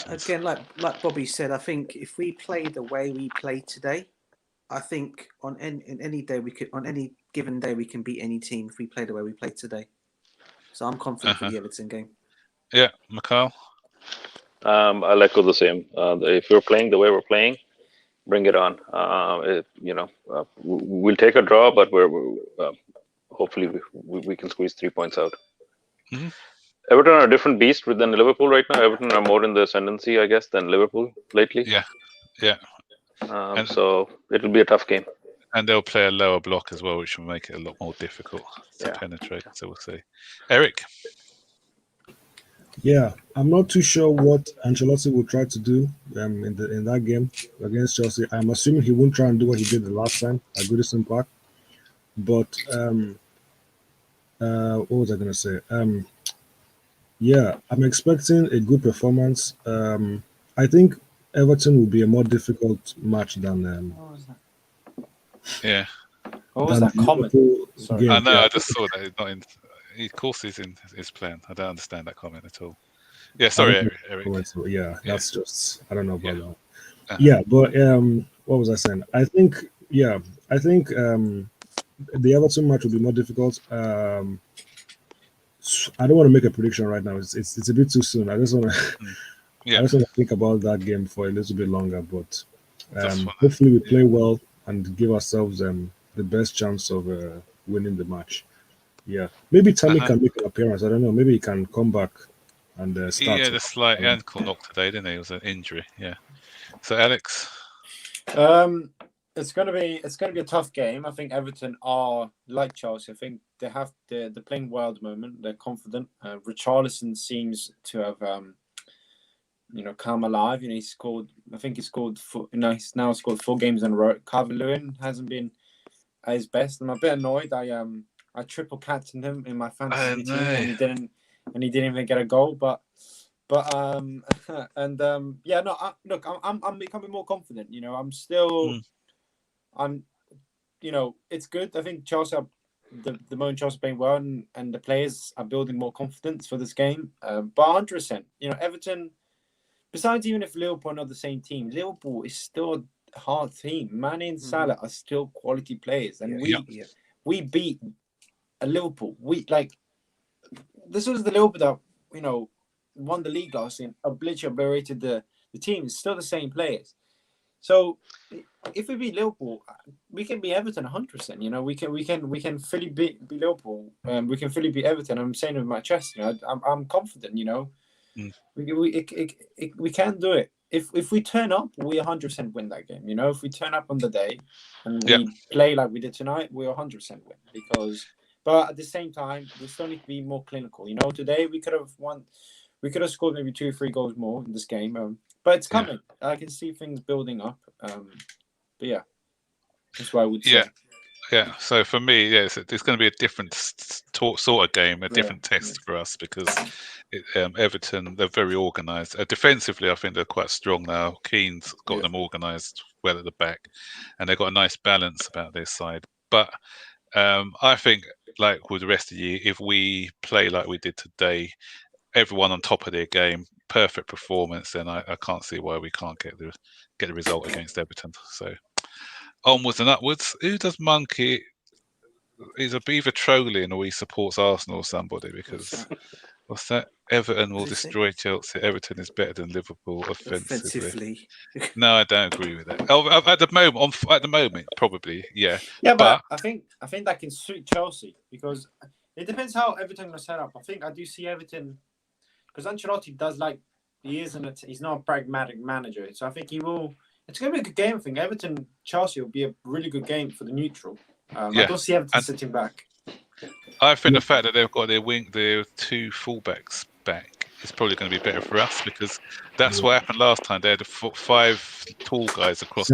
Again, like Bobby said, I think if we play the way we played today, I think on any given day we can beat any team if we play the way we played today. So I'm confident for the Everton game. Yeah, Mikhail. I'll echo the same. If we're playing the way we're playing, bring it on. We'll take a draw, but we're hopefully we can squeeze 3 points out. Mm-hmm. Everton are a different beast than Liverpool right now. Everton are more in the ascendancy, I guess, than Liverpool lately. Yeah. So it'll be a tough game. And they'll play a lower block as well, which will make it a lot more difficult to penetrate. So we'll see. Eric? Yeah, I'm not too sure what Ancelotti will try to do in that game against Chelsea. I'm assuming he won't try and do what he did the last time at Goodison Park. But what was I going to say? I'm expecting a good performance. I think Everton will be a more difficult match than. Yeah. What was that comment? Sorry. I know. I just saw that. It's not in. Of course, he's in his plan. I don't understand that comment at all. Yeah, sorry, Eric. That's just. I don't know about that. But what was I saying? I think the Everton match will be more difficult. I don't want to make a prediction right now. It's a bit too soon. I just want to Yeah, I just want to think about that game for a little bit longer. But that's fine. hopefully we play well and give ourselves the best chance of winning the match. Yeah, maybe Tammy can make an appearance. I don't know. Maybe he can come back and He start. had a slight ankle knock today, didn't he? It was an injury. Yeah. So Alex, It's gonna be a tough game. I think Everton are like Chelsea. I think they're playing well at the moment. They're confident. Richarlison seems to have come alive. He scored. I think he scored. He's now scored 4 games in a row. Calvert-Lewin hasn't been at his best. I'm a bit annoyed. I triple captained him in my fantasy team, and he didn't even get a goal. But I'm becoming more confident. I'm still. It's good. I think Chelsea are the moment Chelsea are playing well, and the players are building more confidence for this game. But 100%, Everton. Besides, even if Liverpool are not the same team, Liverpool is still a hard team. Mane and Salah are still quality players, and we beat a Liverpool. This was the Liverpool that won the league last year, obliterated the team. It's still the same players. So if we beat Liverpool, we can beat Everton 100%. We can fully beat Liverpool. We can fully beat Everton. I'm saying it with my chest. I'm confident. We can do it. If we turn up, we 100% win that game. If we turn up on the day and we play like we did tonight, we 100% win. But at the same time, we still need to be more clinical. Today we could have won. We could have scored maybe 2 or 3 goals more in this game. But it's coming. Yeah. I can see things building up. But yeah, that's what I would say. Yeah. So for me, it's going to be a different sort of game, a different test for us because Everton, they're very organised. Defensively, I think they're quite strong now. Keane's got them organised well at the back, and they've got a nice balance about their side. But I think, like with the rest of the year, if we play like we did today, everyone on top of their game, perfect performance, then I can't see why we can't get the result against Everton. So onwards and upwards. Who does Monkey? He's either trolling or he supports Arsenal or somebody because what's that? Everton will destroy Chelsea. Everton is better than Liverpool offensively. No, I don't agree with that. Oh, at the moment, probably, yeah. Yeah, but I think that can suit Chelsea because it depends how Everton are set up. I think I do see Everton because Ancelotti does he's not a pragmatic manager, so I think he will. It's going to be a good game. I think Everton-Chelsea will be a really good game for the neutral. I don't see Everton sitting back. I think the fact that they've got their 2 fullbacks back is probably going to be better for us because that's what happened last time. They had 5 tall guys across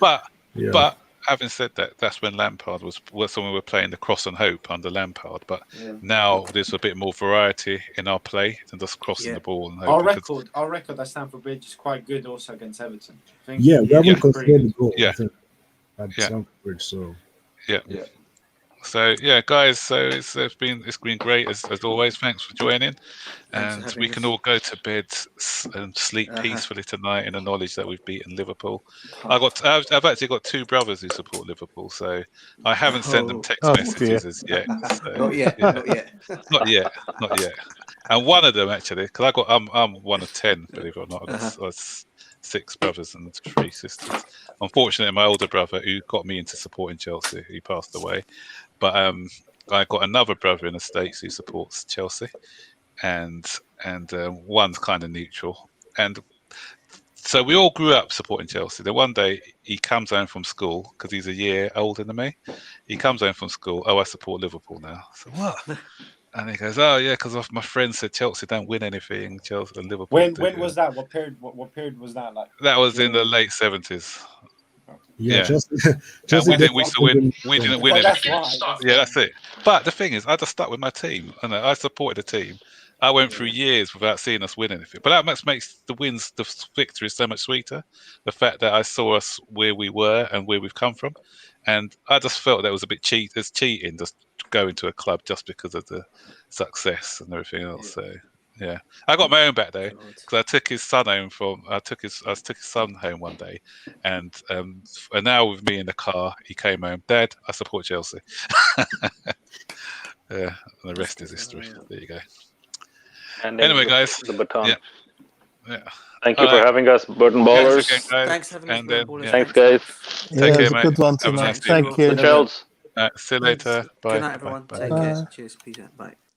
But having said that, that's when Lampard was when we were playing the cross and hope under Lampard. But now there's a bit more variety in our play than just crossing the ball and hope. Our record at Stamford Bridge is quite good also against Everton. I think. We haven't conceded the goal. Yeah. At Stamford Bridge, so. Yeah. So guys. So it's been great as always. Thanks for joining, and we can all go to bed and sleep peacefully tonight in the knowledge that we've beaten Liverpool. I've actually got 2 brothers who support Liverpool, so I haven't sent them text messages yet. So, not yet. Not yet. And one of them actually, because I'm one of 10, believe it or not. I've got 6 brothers and 3 sisters. Unfortunately, my older brother, who got me into supporting Chelsea, he passed away. But I got another brother in the States who supports Chelsea, and one's kind of neutral. And so we all grew up supporting Chelsea. Then one day he comes home from school because he's a year older than me. He comes home from school. Oh, I support Liverpool now. So what? And he goes, oh yeah, because my friend said Chelsea don't win anything. Chelsea and Liverpool. When was that? What period was that like? That was in the late 70s. Yeah. We didn't win anything. Why. That's it. But the thing is, I just stuck with my team. I supported the team. I went through years without seeing us win anything. But that makes the victory so much sweeter. The fact that I saw us where we were and where we've come from. And I just felt that was a bit cheating, just going to a club just because of the success and everything else. So yeah, I got my own back though because I took his son home took his son home one day, and now with me in the car, he came home. Dad, I support Chelsea. And the rest is history. There you go. And Anyway, guys. the baton. Yeah. Thank you All for right. having us, Burton Ballers. Thanks again, guys. Thanks for having us, And then, Burton Ballers. yeah. Thanks, guys. Yeah, Take it care, was a mate. good one Have a tonight. nice Thank evening. you. Good Charles. See you later. Bye. Good night, everyone. Bye. Take care. Cheers. Peace out. Bye.